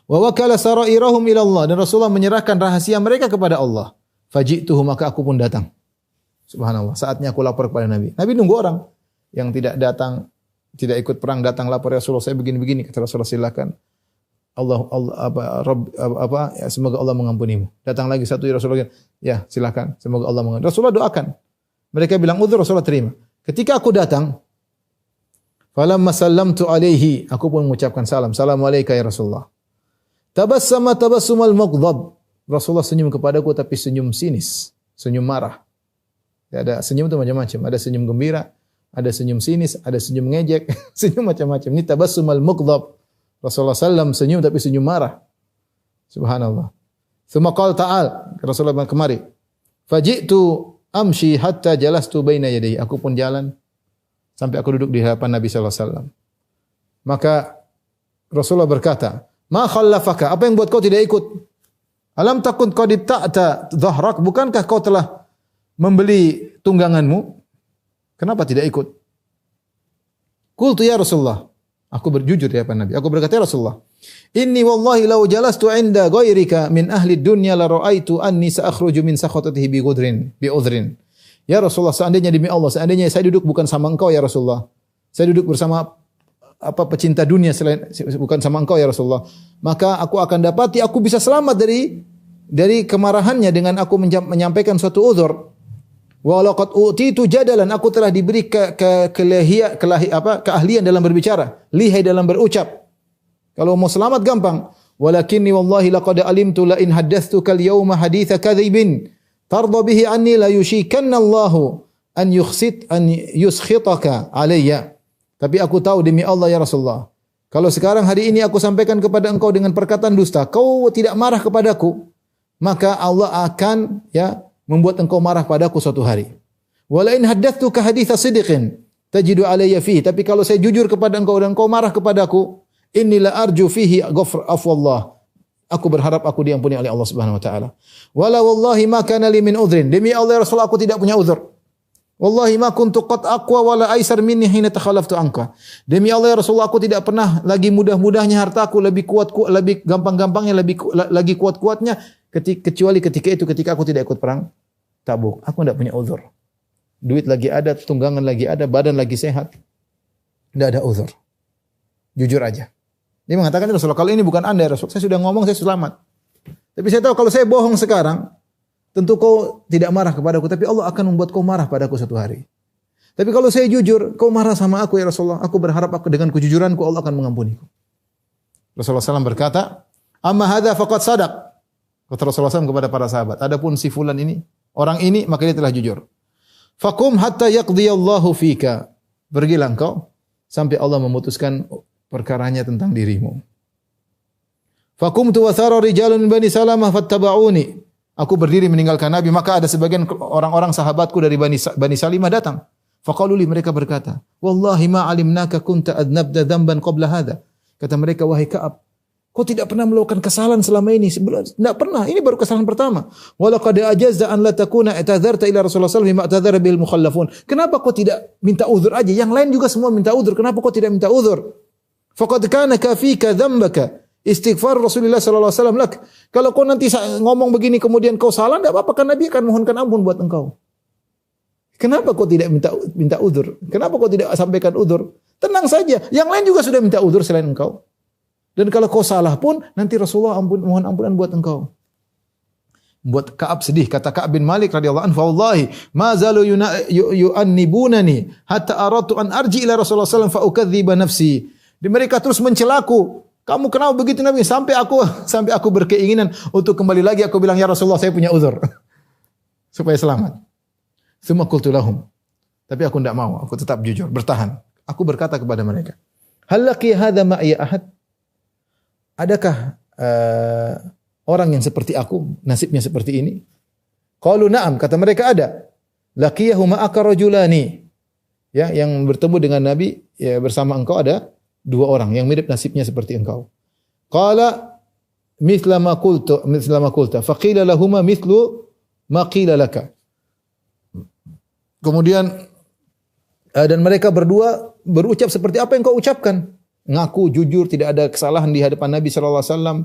Wa wakala sarairahum ila Allah, dan Rasulullah menyerahkan rahasia mereka kepada Allah. Faji'tuhu, maka aku pun datang. Subhanallah, saatnya aku lapor kepada Nabi. Nabi nunggu orang yang tidak datang, tidak ikut perang datang lapor, ya Rasulullah saya begini-begini. Kata Rasulullah, silakan. Ya, semoga Allah mengampunimu. Datang lagi satu, ya Rasulullah, ya silakan, semoga Allah mengampuni. Rasulullah doakan. Mereka bilang uzur, Rasulullah terima. Ketika aku datang, falamma sallamtu alaihi, aku pun mengucapkan salam. Assalamualaikum ya Rasulullah. Tabassama tabassumal maghdab. Rasulullah senyum kepadaku tapi senyum sinis, senyum marah. Ya, ada senyum itu macam-macam. Ada senyum gembira, ada senyum sinis, ada senyum ngejek, senyum macam-macam. Ini tabassumal maghdab. Rasulullah sallam senyum tapi senyum marah. Subhanallah. Tsumma qala ta'al, Rasulullah bilang kemari. Faji'tu amshi hatta jalastu baina yadayhi. Aku pun jalan sampai aku duduk di hadapan Nabi sallallahu alaihi wasallam. Maka Rasulullah berkata, "Ma khallafaka? Apa yang buat kau tidak ikut? Alam takun qad ta'ta dhahrak? Bukankah kau telah membeli tungganganmu? Kenapa tidak ikut? Qultu ya Rasulullah. Aku berjujur ya Pak Nabi. Aku berkata ya Rasulullah, inni wallahi law jalastu 'inda ghairika min ahli dunya la ra'aitu anni sa'akhruju min sakhatihi bi udhrin. Ya Rasulullah, seandainya demi Allah, seandainya saya duduk bukan sama engkau ya Rasulullah. Saya duduk bersama pecinta dunia selain bukan sama engkau ya Rasulullah. Maka aku akan dapati aku bisa selamat dari kemarahannya dengan aku menyampaikan suatu uzur. Wa laqad utitu jadalan, aku telah diberi keahlian dalam berbicara, lihai dalam berucap. Kalau mau selamat gampang. Walakinni wallahi laqad alimtu la in haddathtuka al-yawma haditha kadhibin tarda bihi anni la yushikanna Allahu an yuskhitaka alayya. Tapi aku tahu demi Allah ya Rasulullah, kalau sekarang hari ini aku sampaikan kepada engkau dengan perkataan dusta, kau tidak marah kepadaku, maka Allah akan membuat engkau marah padaku suatu hari. Wala in haddathtuka haditha sidqin tajidu alayya fihi. Tapi kalau saya jujur kepada engkau dan engkau marah kepadaku, inni la arju fihi afwallah. Aku berharap aku diampuni oleh Allah Subhanahu wa taala. Wala wallahi ma kana li min udhrin. Demi Allah ya Rasulullah, aku tidak punya uzur. Wallahi ma kuntu qad aqwa wala aisar minni hina takhallaftu anka. Demi Allah ya Rasulullah, aku tidak pernah lagi mudah-mudahnya hartaku, lebih lebih gampang-gampangnya, lagi kuat-kuatnya kecuali ketika aku tidak ikut perang Tabuk. Aku tidak punya uzur. Duit lagi ada, tunggangan lagi ada, badan lagi sehat. Tidak ada uzur. Jujur aja. Dia mengatakan, Rasulullah, kalau ini bukan Anda ya Rasul, saya sudah ngomong, saya selamat. Tapi saya tahu kalau saya bohong sekarang, tentu kau tidak marah kepadaku, tapi Allah akan membuat kau marah padaku suatu hari. Tapi kalau saya jujur, kau marah sama aku ya Rasulullah, aku berharap dengan kejujuranku Allah akan mengampuniku. Rasulullah SAW berkata, amma hadha faqad sadaq. Kata Rasulullah SAW kepada para sahabat, adapun si fulan ini, orang ini, maka dia telah jujur. Faqum hatta yaqdiyallahu fika. Pergilah engkau sampai Allah memutuskan perkaranya tentang dirimu. Faqumtu wa thara rijalun bani Salamah fattaba'uni. Aku berdiri meninggalkan Nabi, maka ada sebagian orang-orang sahabatku dari Bani Salimah datang. Faqalu li, mereka berkata, wallahi ma alimnaka kunta adnabda dhanban qabla hadha. Kata mereka, wahai Ka'ab, kau tidak pernah melakukan kesalahan selama ini. Tidak pernah. Ini baru kesalahan pertama. Walaqad ajazza an la takuna i'tadzarta ila Rasulullah sallallahu alaihi wasallam ma'tadzara bil mukhallafun. Kenapa kau tidak minta uzur aja? Yang lain juga semua minta uzur. Kenapa kau tidak minta uzur? Faqad kana kafika dzambaka istighfar Rasulullah sallallahu alaihi wasallam lak. Kalau kau nanti ngomong begini kemudian kau salah, tidak apa-apa, kan Nabi akan mohonkan ampun buat engkau. Kenapa kau tidak minta uzur? Kenapa kau tidak sampaikan uzur? Tenang saja. Yang lain juga sudah minta uzur selain engkau. Dan kalau kau salah pun, nanti Rasulullah mohon ampunan buat engkau. Buat Ka'ab sedih. Kata Ka'ab bin Malik radhiyallahu anhu, "Wallahi ma zalu yu'annibunani hatta aradtu an arji ila Rasulullah sallallahu alaihi wasallam fa ukadziba nafsi." Mereka terus mencelaku. Kamu kenapa begitu Nabi? Sampai aku berkeinginan untuk kembali lagi. Aku bilang, ya Rasulullah, saya punya uzur supaya selamat. Tsumma qultu lahum. Tapi aku tidak mau. Aku tetap jujur, bertahan. Aku berkata kepada mereka, "Hal laqi hadza ma'i ahad?" Adakah orang yang seperti aku, nasibnya seperti ini? Qalu na'am, kata mereka ada. Laqiyahu ma'aka rajulani. Ya, yang bertemu dengan Nabi ya, bersama engkau ada dua orang yang mirip nasibnya seperti engkau. Qala mithla ma qulta faqila lahumma mithlu ma qila laka. Kemudian dan mereka berdua berucap seperti apa yang kau ucapkan. Ngaku jujur, tidak ada kesalahan di hadapan Nabi sallallahu alaihi wasallam,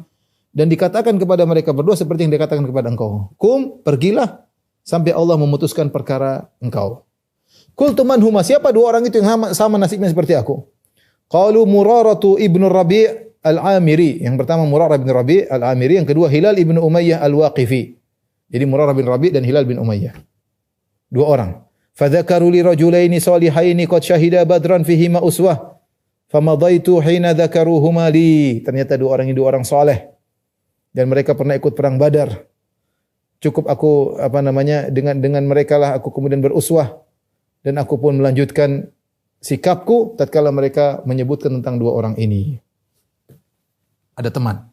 dan dikatakan kepada mereka berdua seperti yang dikatakan kepada engkau. Pergilah sampai Allah memutuskan perkara engkau. Qultu man huma, siapa dua orang itu yang sama nasibnya seperti aku? Qalu Muraratu ibnu Rabi' al-Amiri. Yang pertama Murarah bin Rabi' al-Amiri, yang kedua Hilal ibnu Umayyah al-Waqifi. Jadi Murarah bin Rabi' dan Hilal bin Umayyah. Dua orang. Fadzakaru li rajulaini salihaini qad syahida badran fihima uswah. Famadaitu hina dzakaruhuma li. Ternyata dua orang ini dua orang saleh dan mereka pernah ikut perang Badar. Cukup aku dengan mereka lah aku kemudian beruswah dan aku pun melanjutkan sikapku tatkala mereka menyebutkan tentang dua orang ini. Ada teman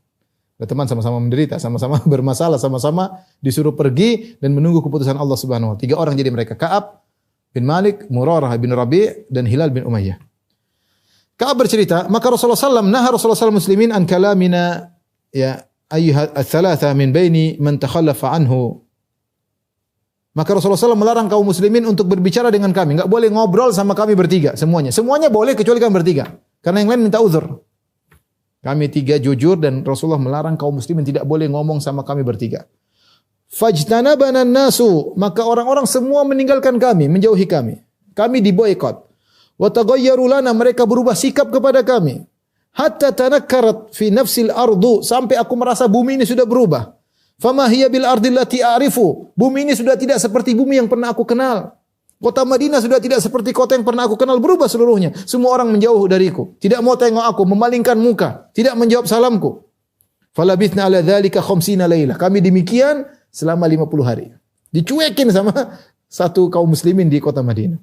sama-sama menderita, sama-sama bermasalah, sama-sama disuruh pergi dan menunggu keputusan Allah Subhanahu wa taala. Tiga orang jadi mereka, Ka'ab bin Malik, Murarah bin Rabi' dan Hilal bin Umayyah. Ka'ab bercerita, maka Rasulullah SAW muslimin an kalamina ya ayyuha ats-tsalatsa min baini man takhallafa anhu. Kata Rasulullah SAW, Maka Rasulullah SAW melarang kaum muslimin untuk berbicara dengan kami. Enggak boleh ngobrol sama kami bertiga semuanya. Semuanya boleh kecuali kami bertiga. Karena yang lain minta uzur. Kami tiga jujur dan Rasulullah melarang kaum muslimin tidak boleh ngomong sama kami bertiga. Fajtanabana nasu, maka orang-orang semua meninggalkan kami, menjauhi kami. Kami diboikot. Wa taghayyaru lana, mereka berubah sikap kepada kami. Hatta tanakkarat fi nafsil ardu, sampai aku merasa bumi ini sudah berubah. Fama hiya bil ardil lati a'rifu. Bumi ini sudah tidak seperti bumi yang pernah aku kenal. Kota Madinah sudah tidak seperti kota yang pernah aku kenal, berubah seluruhnya. Semua orang menjauh dariku, tidak mau tengok aku, memalingkan muka, tidak menjawab salamku. Falabithna ala dzalika 50 lailah. Kami demikian selama 50 hari. Dicuekin sama satu kaum muslimin di kota Madinah.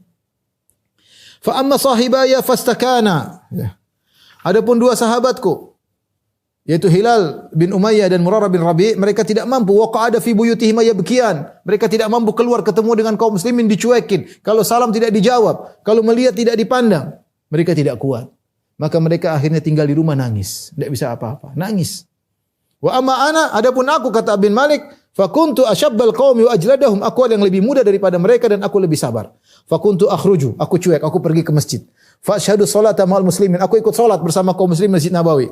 Fa amma sahibaya fastakana. Ya. Adapun dua sahabatku, yaitu Hilal bin Umayyah dan Murarah bin Rabi', mereka tidak mampu. Waqa'ada fi buyutihim yabkiyan. Mereka tidak mampu keluar ketemu dengan kaum muslimin, dicuekin. Kalau salam tidak dijawab, kalau melihat tidak dipandang, mereka tidak kuat. Maka mereka akhirnya tinggal di rumah nangis, tidak bisa apa-apa, nangis. Wa amma ana, adapun aku, kata bin Malik, fakuntu asyabbal qaumi wa ajladahum, aku yang lebih muda daripada mereka dan aku lebih sabar. Fakuntu akhruju, aku cuek, aku pergi ke masjid. Fa asyhadu sholata ma'al muslimin, aku ikut salat bersama kaum muslimin Masjid Nabawi.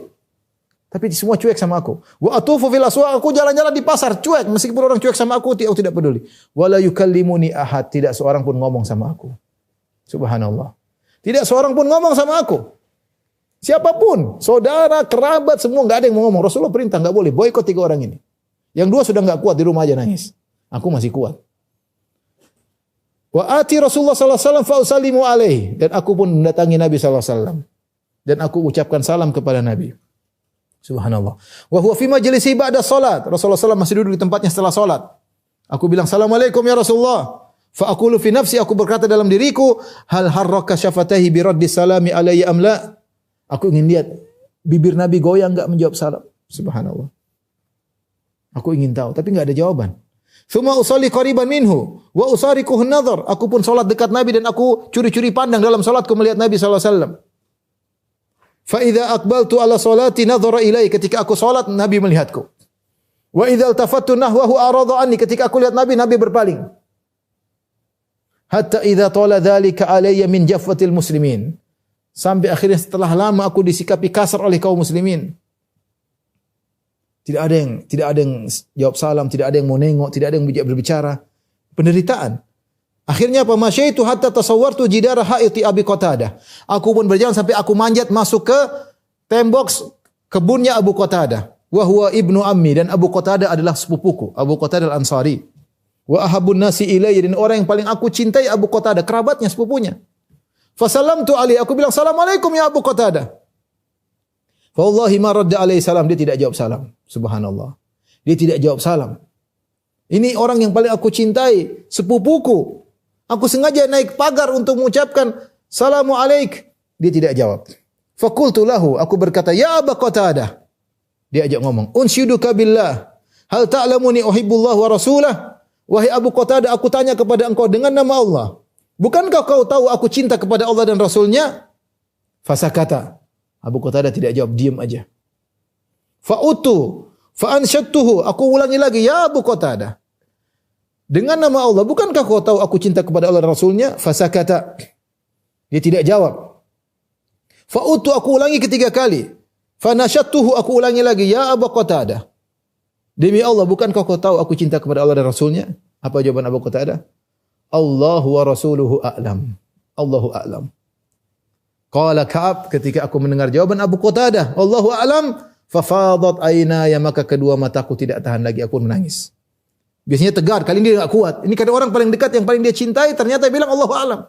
Tapi semua cuek sama aku. Wa atufu fil aswaq, aku jalan-jalan di pasar cuek, meskipun orang cuek sama aku tidak peduli. Wala yukallimuni ahad, tidak seorang pun ngomong sama aku. Subhanallah. Tidak seorang pun ngomong sama aku. Siapapun, saudara, kerabat, semua enggak ada yang mau ngomong. Rasulullah perintah enggak boleh boikot 3 orang ini. Yang 2 sudah enggak kuat, di rumah aja nangis. Aku masih kuat. Wa ati Rasulullah sallallahu alaihi wasallam fa usallimu alaihi, dan aku pun mendatangi Nabi sallallahu alaihi wasallam dan aku ucapkan salam kepada Nabi. Subhanallah. Wa huwa fi majlisi ba'da salat. Rasulullah SAW masih duduk di tempatnya setelah salat. Aku bilang, "Assalamualaikum ya Rasulullah." Fa aqulu fi nafsi, aku berkata dalam diriku, "Hal harraka syafatahi bi raddi salami alayya am la?" Aku ingin lihat bibir Nabi goyang enggak menjawab salam. Subhanallah. Aku ingin tahu, tapi enggak ada jawaban. Tsumma usalli qariban minhu wa usariquhu an-nadhar. Aku pun salat dekat Nabi dan aku curi-curi pandang dalam salatku melihat Nabi sallallahu alaihi wasallam. Fa idza aqbaltu ala salati nadhara ilai, ketika aku salat Nabi melihatku. Wa idza iltafattu nahwahu arada anni, ketika aku lihat Nabi, Nabi berpaling. Hatta idza tala dzalika alayya min jafwatil muslimin. Sampai akhirnya setelah lama aku disikapi kasar oleh kaum muslimin. Tidak ada yang jawab salam, tidak ada yang mau nengok, tidak ada yang berbicara. Penderitaan. Akhirnya apa? Masyaitu hatta tasawwartu jidara haiti Abi Qatadah. Aku pun berjalan sampai aku manjat masuk ke tembok kebunnya Abu Qatadah. Wa huwa ibnu ammi, dan Abu Qatadah adalah sepupuku, Abu Qatadah Al-Ansari. Wa ahabun nasi ilayya, dan orang yang paling aku cintai Abu Qatadah, kerabatnya, sepupunya. Fasallamtu alaihi, aku bilang, "Assalamualaikum ya Abu Qatadah." Fa wallahi ma radda alaihi salam, dia tidak jawab salam. Subhanallah. Dia tidak jawab salam. Ini orang yang paling aku cintai, sepupuku. Aku sengaja naik pagar untuk mengucapkan salamu alaik. Dia tidak jawab. Faqultu lahu, aku berkata, "Ya Abu Qatadah." Dia ajak ngomong, "Unsyiduka billah, hal ta'lamuni uhibbullah wa rasulah?" Wahai Abu Qatadah, aku tanya kepada engkau dengan nama Allah, bukankah kau tahu aku cinta kepada Allah dan Rasulnya? Fasakata. Abu Qatadah tidak jawab, diam aja. Fa'utu fa'ansyattuhu, aku ulangi lagi, "Ya Abu Qatadah, dengan nama Allah, bukankah kau tahu aku cinta kepada Allah dan Rasulnya?" Fasakata. Dia tidak jawab. Fa'utu, aku ulangi 3 kali. Fanasyattuhu, aku ulangi lagi, "Ya Abu Qatadah, demi Allah, bukankah kau tahu aku cinta kepada Allah dan Rasulnya?" Apa jawaban Abu Qatadah? "Allahu wa rasuluhu a'lam." Allahu a'lam. Qala Ka'ab, ketika aku mendengar jawaban Abu Qatadah, "Allahu a'lam," fafadat aynaya, maka kedua mataku tidak tahan lagi, aku menangis. Biasanya tegar, kali ini dia enggak kuat. Ini kadang orang paling dekat yang paling dia cintai ternyata bilang Allahu a'lam.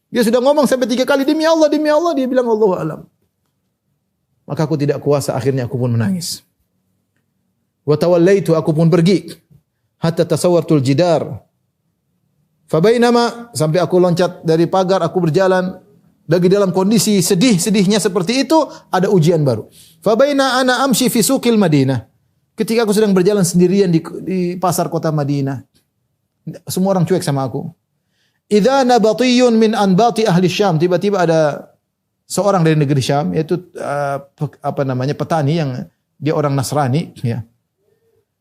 Dia sudah ngomong sampai 3 kali, demi Allah, dia bilang Allahu a'lam. Maka aku tidak kuasa, akhirnya aku pun menangis. Wa tawallaitu, aku pun pergi. Hatta tasawwartul jidar. Fa bainama, sampai aku loncat dari pagar, aku berjalan lagi dalam kondisi sedih-sedihnya seperti itu, ada ujian baru. Fa baina ana amshi fi suqil Madinah. Ketika aku sedang berjalan sendirian di pasar kota Madinah, semua orang cuek sama aku. Idza nabatiyun min anbati ahli Syam, tiba-tiba ada seorang dari negeri Syam, yaitu petani yang dia orang Nasrani, ya.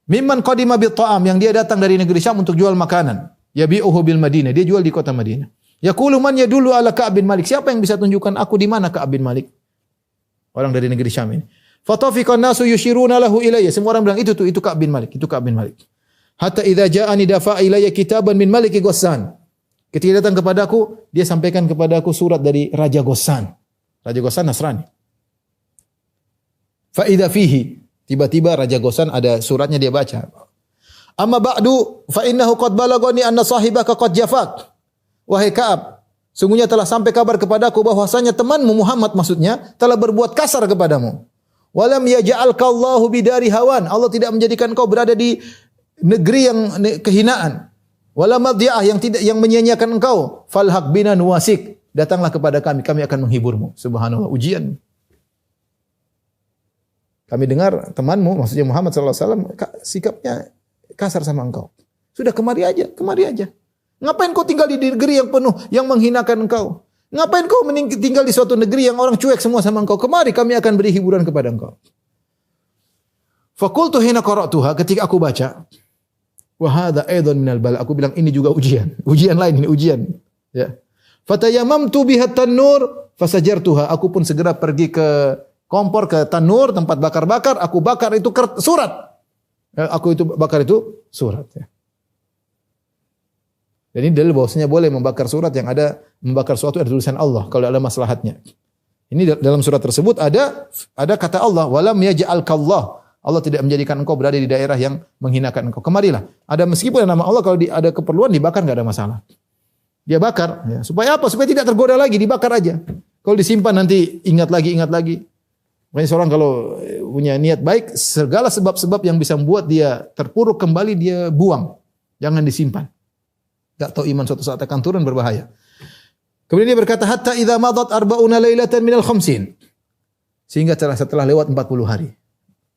Mimman qadima bit ta'am, yang dia datang dari negeri Syam untuk jual makanan. Yabi'uhu bil Madinah. Dia jual di kota Madinah. Yaqulu man yadullu ala Ka'ab bin Malik. Siapa yang bisa tunjukkan aku di mana Ka'ab bin Malik? Orang dari negeri Syam ini. Fatafiqan nasu yushiruna lahu ilayya. Semua orang bilang itu Ka'ab bin Malik, itu Ka'ab bin Malik. Hatta idza ja'ani dafa'a ilayya kitaban min Malik Ghassan. Ketika datang kepadaku, dia sampaikan kepadaku surat dari Raja Ghassan. Raja Ghassan Nasrani. Fa idza fihi, tiba-tiba Raja Ghassan ada suratnya, dia baca. Amma ba'du fa innahu qad balagani anna sahibaka qad jafak. Wahai Ka'ab, sungguhnya telah sampai kabar kepadaku bahwasanya temanmu Muhammad maksudnya telah berbuat kasar kepadamu. Walam yaj'alka Allahu bidari hawan. Allah tidak menjadikan kau berada di negeri yang kehinaan. Wala madhi'ah yang menyia-nyiakan engkau. Falhaq bina nuwasik. Datanglah kepada kami akan menghiburmu. Subhanallah, ujian. Kami dengar temanmu maksudnya Muhammad sallallahu alaihi wasallam sikapnya kasar sama engkau. Sudah kemari aja. Ngapain kau tinggal di negeri yang penuh yang menghinakan engkau? Ngapain kau tinggal di suatu negeri yang orang cuek semua sama engkau? Kemari kami akan beri hiburan kepada engkau. Faqultu hina qara'tuha, ketika aku baca, wa hadza aidan minal bala. Aku bilang ini juga ujian. Ujian lain ini ujian. Ya. Fatayamamtu biha tan-nur fasajartuha. Aku pun segera pergi ke kompor, ke tanur, tempat bakar-bakar, aku bakar itu surat. Aku itu bakar itu surat. Ya. Dan ini dalil bahwasanya boleh membakar surat yang ada, membakar sesuatu ada tulisan Allah kalau ada maslahatnya. Ini dalam surat tersebut ada kata Allah, walam yaj'alkallah. Allah tidak menjadikan engkau berada di daerah yang menghinakan engkau. Kemarilah. Ada meskipun nama Allah kalau ada keperluan dibakar enggak ada masalah. Dia bakar ya. Supaya apa? Supaya tidak tergoda lagi, dibakar aja. Kalau disimpan nanti ingat lagi. Makanya seorang kalau punya niat baik, segala sebab-sebab yang bisa membuat dia terpuruk kembali dia buang. Jangan disimpan. Tak tahu iman suatu saat akan turun, berbahaya. Kemudian dia berkata, hatta idza madat arba'una lailatan minal khamsin. Sehingga setelah lewat 40 hari.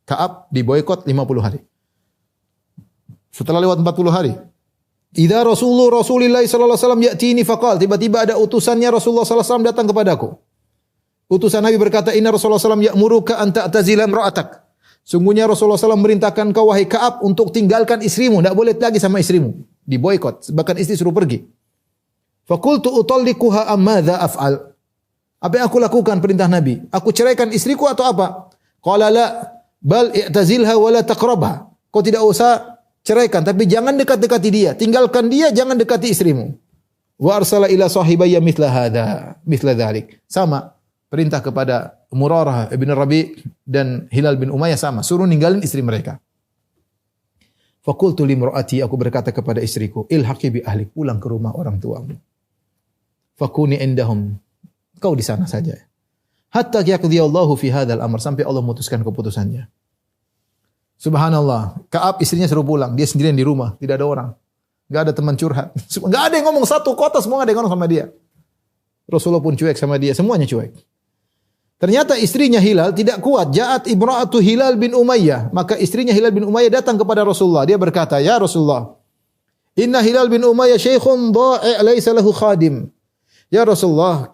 Ka'ab diboikot 50 hari. Setelah lewat 40 hari. Idza Rasulullah sallallahu alaihi wasallam ya'tini faqal. Tiba-tiba ada utusannya Rasulullah sallallahu alaihi wasallam datang kepadaku. Utusan Nabi berkata, inna Rasulullah SAW ya'muruka an ta'tazila imra'atak. Sungguhnya Rasulullah SAW merintahkan kau wahai Ka'ab untuk tinggalkan istrimu, tidak boleh lagi sama istrimu. Diboikot, bahkan istri suruh pergi. Faqultu utallikuha am madza af'al? Apa yang aku lakukan perintah Nabi? Aku ceraikan istriku atau apa? Qala la, bal i'tazilha wa la taqrabha. Kau tidak usah ceraikan, tapi jangan dekat-dekati dia. Tinggalkan dia, jangan dekati istrimu. Wa arsala ila sahibayya mithla dhalik. Sama. Perintah kepada Murarah ibn Rabi dan Hilal bin Umayyah sama, suruh ninggalin istri mereka. Faqultu limraati, aku berkata kepada istriku, ilhaqi bi ahlik, pulang ke rumah orang tuamu. Fakuni indahum, kau di sana saja. Hatta yaqdiyallahu fi hadzal amr, sampai Allah memutuskan keputusannya. Subhanallah, Ka'ab istrinya suruh pulang, dia sendirian di rumah, tidak ada orang. Enggak ada teman curhat. Enggak ada yang ngomong, satu kota semua enggak ada yang ngomong sama dia. Rasulullah pun cuek sama dia, semuanya cuek. Ternyata istrinya Hilal tidak kuat. Ja'at imra'atu Hilal bin Umayyah. Maka istrinya Hilal bin Umayyah datang kepada Rasulullah. Dia berkata, ya Rasulullah, inna Hilal bin Umayyah syekhun dha'i' laisa lahu khadim. Ya Rasulullah,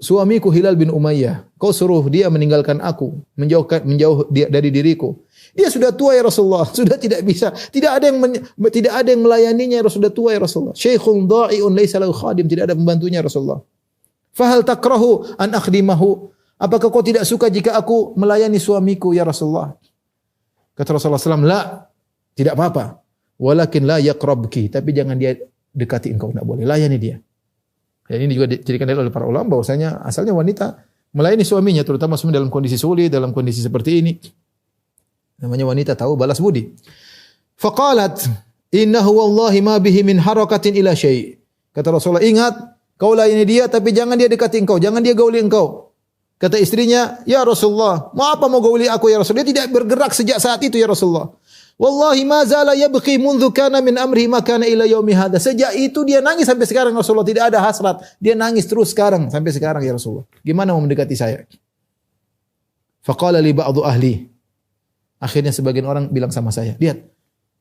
suamiku Hilal bin Umayyah, kau suruh dia meninggalkan aku, menjauh dari diriku. Dia sudah tua ya Rasulullah, sudah tidak bisa, tidak ada yang melayaninya ya Rasulullah, tua ya Rasulullah. Syekhun dha'i'un laisa lahu khadim, tidak ada pembantunya Rasulullah. Fahal takrahu an akhdimahu? Apakah kau tidak suka jika aku melayani suamiku ya Rasulullah? Kata Rasulullah SAW, la, tidak apa-apa. Walakin la yaqrabki, tapi jangan dia dekati engkau, tidak boleh. Layani dia. Dan ini juga dijadikan oleh para ulama bahwasanya asalnya wanita melayani suaminya, terutama dalam kondisi sulit, dalam kondisi seperti ini. Namanya wanita tahu balas budi. Faqalat, innahu wallahi ma bihi min harakatin ila syai'. Kata Rasulullah, ingat, kau layani dia, tapi jangan dia dekati engkau, jangan dia gauli engkau. Kata istrinya, ya Rasulullah, mau apa mau gauli aku ya Rasulullah? Dia tidak bergerak sejak saat itu ya Rasulullah. Wallahi ma zala yabqi mundhu kana min amrihi ma kana ila yaumi hadha. Sejak itu dia nangis sampai sekarang Rasulullah, tidak ada hasrat. Dia nangis terus sekarang sampai sekarang ya Rasulullah. Gimana mau mendekati saya? Faqala li ba'dhu ahli. Akhirnya sebagian orang bilang sama saya, lihat,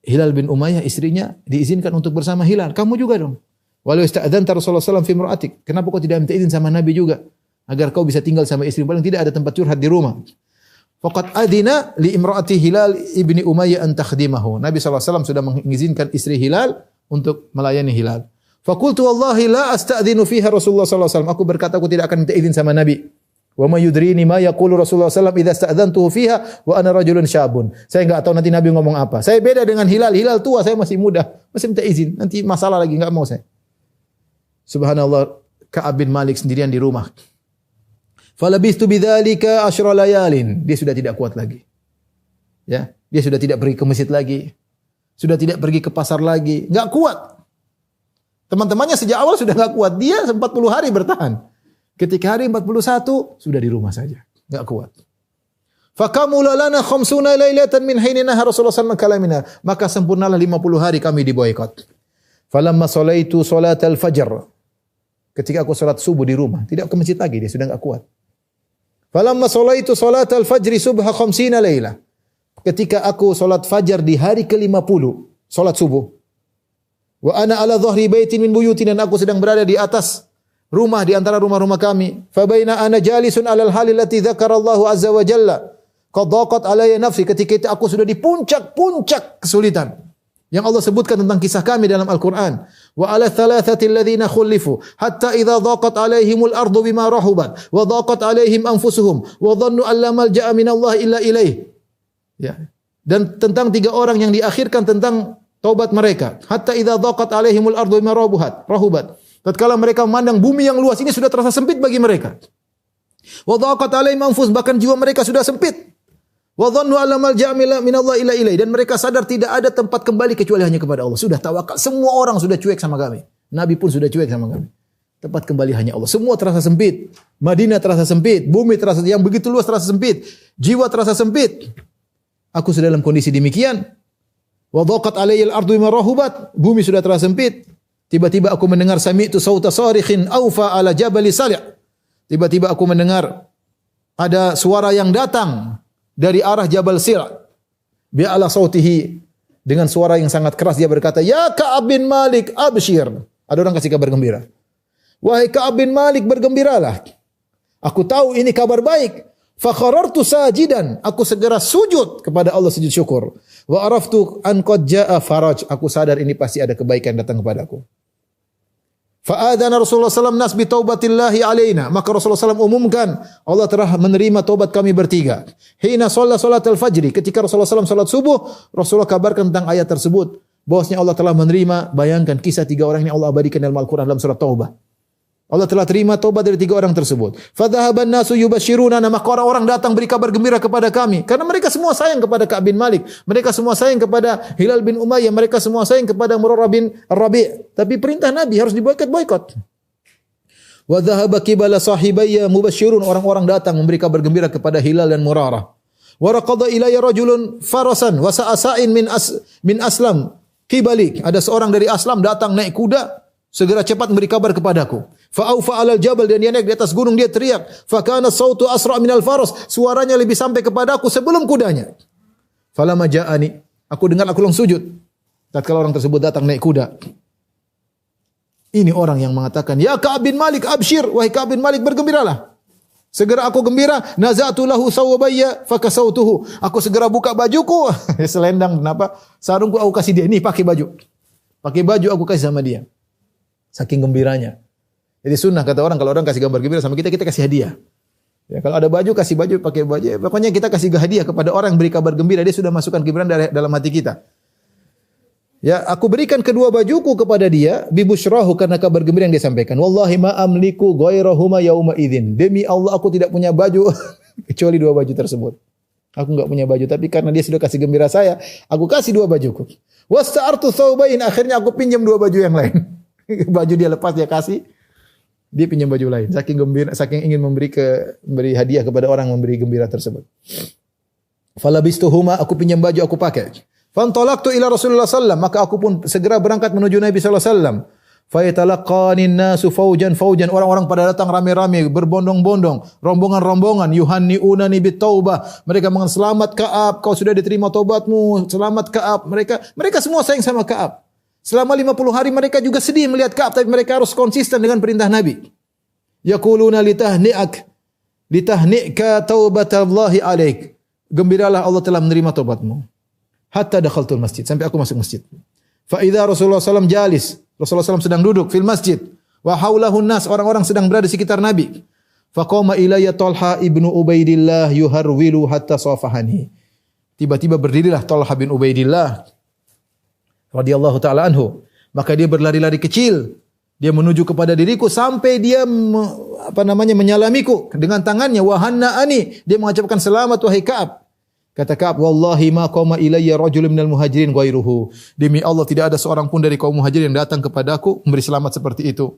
Hilal bin Umayyah istrinya diizinkan untuk bersama Hilal. Kamu juga dong. Walau ista'dzanta Rasulullah sallallahu alaihi wasallam fi imra'atik. Kenapa kau tidak minta izin sama Nabi juga? Agar kau bisa tinggal sama istri, paling tidak ada tempat curhat di rumah. Faqad adina li imraati Hilal ibni Umayyah an takhdimahu. Nabi SAW sudah mengizinkan istri Hilal untuk melayani Hilal. Faqultu wallahi la asta'dhinu fiha Rasulullah SAW. Aku berkata aku tidak akan minta izin sama Nabi. Wa ma yudrini ma yaqulu Rasulullah SAW idza sta'dzantuhu fiha wa ana rajulun syabun. Saya enggak tahu nanti Nabi ngomong apa. Saya beda dengan Hilal. Hilal tua, saya masih muda. Masih minta izin. Nanti masalah lagi, enggak mau saya. Subhanallah, Ka'ab bin Malik sendirian di rumah. Falabistu bidzalika asyra layalin. Dia sudah tidak kuat lagi. Ya, dia sudah tidak pergi ke masjid lagi. Sudah tidak pergi ke pasar lagi. Enggak kuat. Teman-temannya sejak awal sudah enggak kuat. Dia 40 hari bertahan. Ketika hari 41 sudah di rumah saja. Enggak kuat. Fakamula lana 50 lailatan min hinina Rasulullah sallallahu alaihi wasallam. Maka sempurnalah 50 hari kami diboikot. Falamma salaitu salatal fajr. Ketika aku salat subuh di rumah, tidak ke masjid lagi, dia sudah enggak kuat. Falamma salaitu salatal fajri subha 50 lailah. Ketika aku salat fajar di hari ke-50, salat subuh. Wa ana ala dhahri baitin min buyutina, aku sedang berada di atas rumah di antara rumah-rumah kami. Fa baina ana jalisun alal halil lati dzakara Allahu azza wa jalla. Qad daqat alayya nafsi, ketika itu aku sudah di puncak-puncak kesulitan yang Allah sebutkan tentang kisah kami dalam Al-Qur'an. Wa ala thalathati alladhina khulifu hatta idza daqat alaihimul ardu bima rahubat wa daqat alaihim anfusuhum wa dhannu an la malja'a min Allah illa ilaih. Ya. Dan tentang 3 orang yang diakhirkan tentang taubat mereka. Hatta idza daqat alaihimul ardu bima rahubat. Tatkala mereka memandang bumi yang luas ini sudah terasa sempit bagi mereka. Wa daqat alaihim anfus, bahkan jiwa mereka sudah sempit. Wa dhannu alla malja'a min Allah illa ilaih, dan mereka sadar tidak ada tempat kembali kecuali hanya kepada Allah. Sudah tawakal, semua orang sudah cuek sama kami. Nabi pun sudah cuek sama kami. Tempat kembali hanya Allah. Semua terasa sempit. Madinah terasa sempit, bumi terasa yang begitu luas terasa sempit, jiwa terasa sempit. Aku sudah dalam kondisi demikian. Wa dhaqat alayya al-ardu bima rahubat, bumi sudah terasa sempit. Tiba-tiba aku mendengar sami'tu sauta sarikhin awfa ala jabali Salih. Tiba-tiba aku mendengar ada suara yang datang dari arah Jabal Sir'. Bi'ala sautihi, dengan suara yang sangat keras dia berkata, "Ya Ka'ab bin Malik, abshir." Ada orang kasih kabar gembira. "Wahai Ka'ab bin Malik, bergembiralah. Aku tahu ini kabar baik." Fa kharartu sajidan, aku segera sujud kepada Allah, sujud syukur. Wa araftu an qad jaa faraj, aku sadar ini pasti ada kebaikan datang kepadaku. Fa adzana Rasulullah sallallahu alaihi wasallam nas bi taubatillahi alaina, maka Rasulullah SAW umumkan Allah telah menerima taubat kami bertiga. Hina shalla salatul fajri, ketika Rasulullah SAW salat subuh, Rasulullah kabarkan tentang ayat tersebut bahwasanya Allah telah menerima. Bayangkan kisah 3 orang ini Allah abadikan dalam Al-Qur'an dalam surat Taubah. Allah telah terima taubat dari 3 orang tersebut. Fadhahaban nasu yubashiruna, maka orang-orang datang beri kabar gembira kepada kami, karena mereka semua sayang kepada Ka'ab bin Malik, mereka semua sayang kepada Hilal bin Umayyah, mereka semua sayang kepada Murarah bin Ar-Rabi'. Tapi perintah Nabi harus diboikot. Wa dhahaba qibala sahibayya mubashirun, orang-orang datang memberi kabar gembira kepada Hilal dan Murarah. Wa raqada ilayya rajulun farasan wa sa'asain min aslam qibalik, ada seorang dari Aslam datang naik kuda, segera cepat memberi kabar kepadaku. Fa'aufa 'alal jabal, dan dia naik di atas gunung, dia teriak. Fa kana sautu asra' minal faras, suaranya lebih sampai kepadaku sebelum kudanya. Falamma ja'ani, aku dengar, aku langsung sujud. Tatkala orang tersebut datang naik kuda. Ini orang yang mengatakan, "Ya Ka'ab bin Malik, abshir." Wahai Ka'ab bin Malik, bergembiralah. Segera aku gembira. Naza'tu lahu sawbayya fakasautuhu, aku segera buka bajuku. Selendang kenapa? Sarungku aku kasih dia, ini pakai baju. Pakai baju aku kasih sama dia. Saking gembiranya. Jadi sunnah kata orang, kalau orang kasih gambar gembira sama kita, kita kasih hadiah. Ya, kalau ada baju, kasih baju, pakai baju. Pokoknya kita kasih hadiah kepada orang yang beri kabar gembira, dia sudah masukkan gembiraan dalam hati kita. Ya, aku berikan kedua bajuku kepada dia, bibusyrahu, karena kabar gembira yang dia sampaikan. Wallahi ma amliku ghairahuma yauma idzin. Demi Allah aku tidak punya baju kecuali 2 baju tersebut. Aku enggak punya baju, tapi karena dia sudah kasih gembira saya, aku kasih 2 bajuku. Wasta'artu thawbain, akhirnya aku pinjam 2 baju yang lain. Baju dia lepas dia kasih, dia pinjam baju lain. Saking gembira, saking ingin memberi hadiah kepada orang memberi gembira tersebut. Falabistuhuma, aku pinjam baju, aku pakai. Fantalaqtu ila Rasulullah sallallahu, maka aku pun segera berangkat menuju Nabi sallallahu alaihi wasallam. Fayatalaqanin nasu faujan, orang-orang pada datang rame-rame, berbondong-bondong, rombongan-rombongan, yuhanniunani bitaubah. Mereka mengatakan, "Selamat Ka'ab, kau sudah diterima taubatmu. Selamat Ka'ab." Mereka semua sayang sama Ka'ab. Selama 50 hari mereka juga sedih melihat Ka'ab, tapi mereka harus konsisten dengan perintah Nabi. Yaquluna litahni'ka taubatallahi alaik. gembiralah Allah telah menerima taubatmu. Hatta dakhaltul masjid, sampai aku masuk masjid. Fa idza Rasulullah SAW jalis, Rasulullah SAW sedang duduk fil masjid, wa haulahun nas, orang-orang sedang berada di sekitar Nabi. Faqama ilayya Talha ibnu Ubaidillah yuharwilu hatta safahani. Tiba-tiba berdirilah Talha bin Ubaidillah radhiyallahu taala anhu. Maka dia berlari-lari kecil, dia menuju kepada diriku sampai dia menyalamiku dengan tangannya. Wa hannaani, dia mengucapkan selamat wahai Ka'ab. Kata Ka'ab, wallahi ma qama ilayya rajulun minal muhajirin ghairuhu. Demi Allah tidak ada seorang pun dari kaum muhajirin yang datang kepadaku memberi selamat seperti itu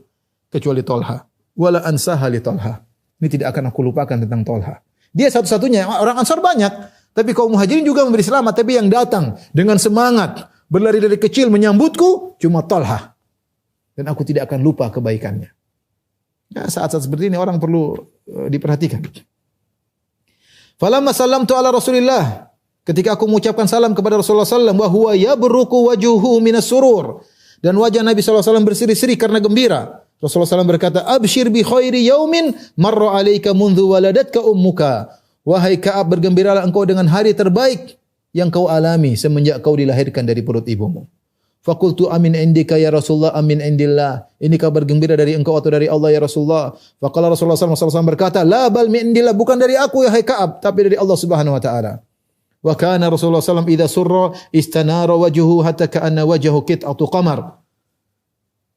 kecuali Talha. Wala ansaha li Talha. Ini tidak akan aku lupakan tentang Talha. Dia satu-satunya, orang Ansar banyak, tapi kaum muhajirin juga memberi selamat, tapi yang datang dengan semangat berlari dari kecil menyambutku cuma Talha. Dan aku tidak akan lupa kebaikannya. Ya, saat-saat seperti ini orang perlu diperhatikan. Falamma sallamtu ala Rasulillah, ketika aku mengucapkan salam kepada Rasulullah sallallahu alaihi wasallam, wa huwa yabruqu wajhuhu minas surur, dan wajah Nabi sallallahu alaihi wasallam berseri-seri karena gembira. Rasulullah sallallahu berkata, abshir bi khairi yaumin marra alayka mundhu waladatka ummuka. Wahai Ka'ab, bergembiralah engkau dengan hari terbaik yang kau alami semenjak kau dilahirkan dari perut ibumu. Faqultu amin indika ya Rasulullah, amin indillah. Ini kabar gembira dari engkau atau dari Allah ya Rasulullah? Faqala Rasulullah SAW berkata, la bal min indillah, bukan dari aku ya hai Ka'ab, tapi dari Allah Subhanahu wa taala. Wa kana Rasulullah SAW idza surra istanara wajhuhu hatta ka'anna wajhahu qit'atu qamar.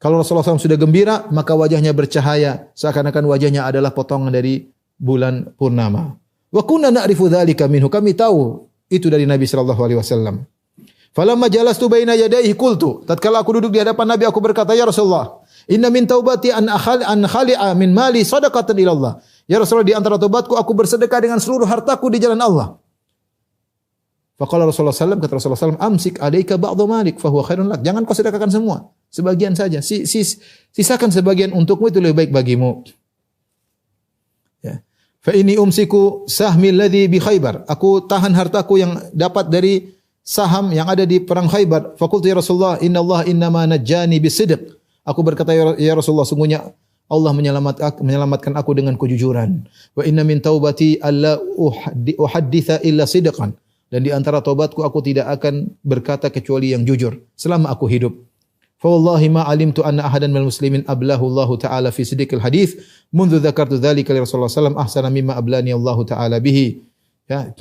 Kalau Rasulullah SAW sudah gembira, maka wajahnya bercahaya seakan-akan wajahnya adalah potongan dari bulan purnama. Wa kunna na'rifu dzalika minhu, kami tahu itu dari Nabi sallallahu alaihi wasallam. Falamma jalastu baina yadayhi qultu, tatkala aku duduk di hadapan Nabi aku berkata, ya Rasulullah, inna min taubati an khali'a min mali sadaqatan ila Allah. Ya Rasulullah, di antara taubatku aku bersedekah dengan seluruh hartaku di jalan Allah. Faqala Rasulullah sallallahu alaihi wasallam, kata Rasulullah sallallahu alaihi wasallam, amsik alayka ba'dhu malik fa huwa khairun lak. Jangan kau sedekahkan semua, sebagian saja. Sisakan sebagian untukmu, itu lebih baik bagimu. Ya. Fa inni umsiku sahmi alladhi bi Khaybar. Aku tahan hartaku yang dapat dari saham yang ada di perang Khaybar. Faqultu ya Rasulullah, innallaha innama najjani bisidq. Aku berkata, ya Rasulullah, sungguhnya Allah menyelamatkan aku dengan kejujuran. Wa inna min taubati alla uhadditha illa sidqan. Dan di antara taubatku aku tidak akan berkata kecuali yang jujur selama aku hidup. Fa wallahi ma alimtu anna ahadan minal muslimin ablahu Allah taala fi sidqil hadits mundu dzakartu dzalika li Rasulullah sallallahu alaihi wasallam ahsana mimma ablani Allah taala bihi. Ya.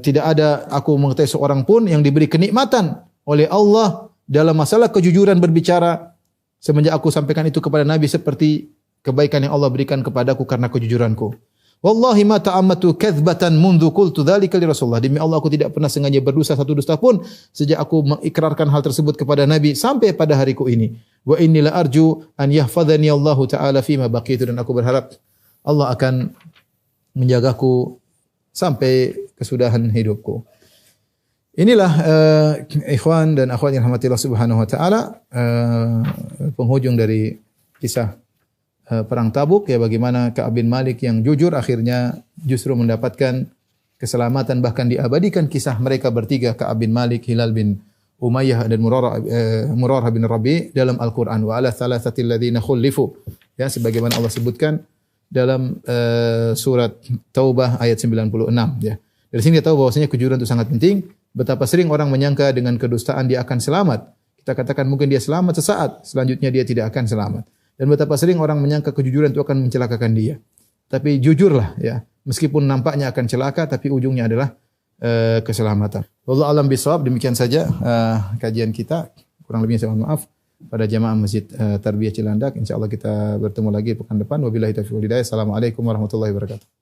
Tidak ada aku mengetahui seorang pun yang diberi kenikmatan oleh Allah dalam masalah kejujuran berbicara semenjak aku sampaikan itu kepada Nabi seperti kebaikan yang Allah berikan kepadaku karena kejujuranku. Wallahi ma ta'ammatu kadzbatan mundu qultu dzalika li Rasulullah. Demi Allah aku tidak pernah sengaja berdusta satu dusta pun sejak aku mengikrarkan hal tersebut kepada Nabi sampai pada hariku ini. Wa inni la arju an yahfazani Allah taala fima baqitu, dan aku berharap Allah akan menjagaku sampai kesudahan hidupku. Inilah ikhwan dan akhwat yang rahmatillah subhanahu wa ta'ala, penghujung dari kisah perang Tabuk, ya, bagaimana Ka'ab bin Malik yang jujur akhirnya justru mendapatkan keselamatan, bahkan diabadikan kisah mereka bertiga, Ka'ab bin Malik, Hilal bin Umayyah dan Murarah bin Rabi dalam Al-Qur'an. Wa ala thalathatil ladzina khulifu, ya, sebagaimana Allah sebutkan dalam surat Taubah ayat 96, ya. Dari sini kita tahu bahwasanya kejujuran itu sangat penting. Betapa sering orang menyangka dengan kedustaan dia akan selamat. Kita katakan mungkin dia selamat sesaat, selanjutnya dia tidak akan selamat. Dan betapa sering orang menyangka kejujuran itu akan mencelakakan dia. Tapi jujurlah, ya. Meskipun nampaknya akan celaka, tapi ujungnya adalah keselamatan. Wallahu a'lam bishawab. Demikian saja kajian kita. Kurang lebihnya saya mohon maaf. Pada jamaah Masjid Tarbiyah Cilandak, insyaallah kita bertemu lagi pekan depan. Wabillahi taufiq wal hidayah. Assalamualaikum warahmatullahi wabarakatuh.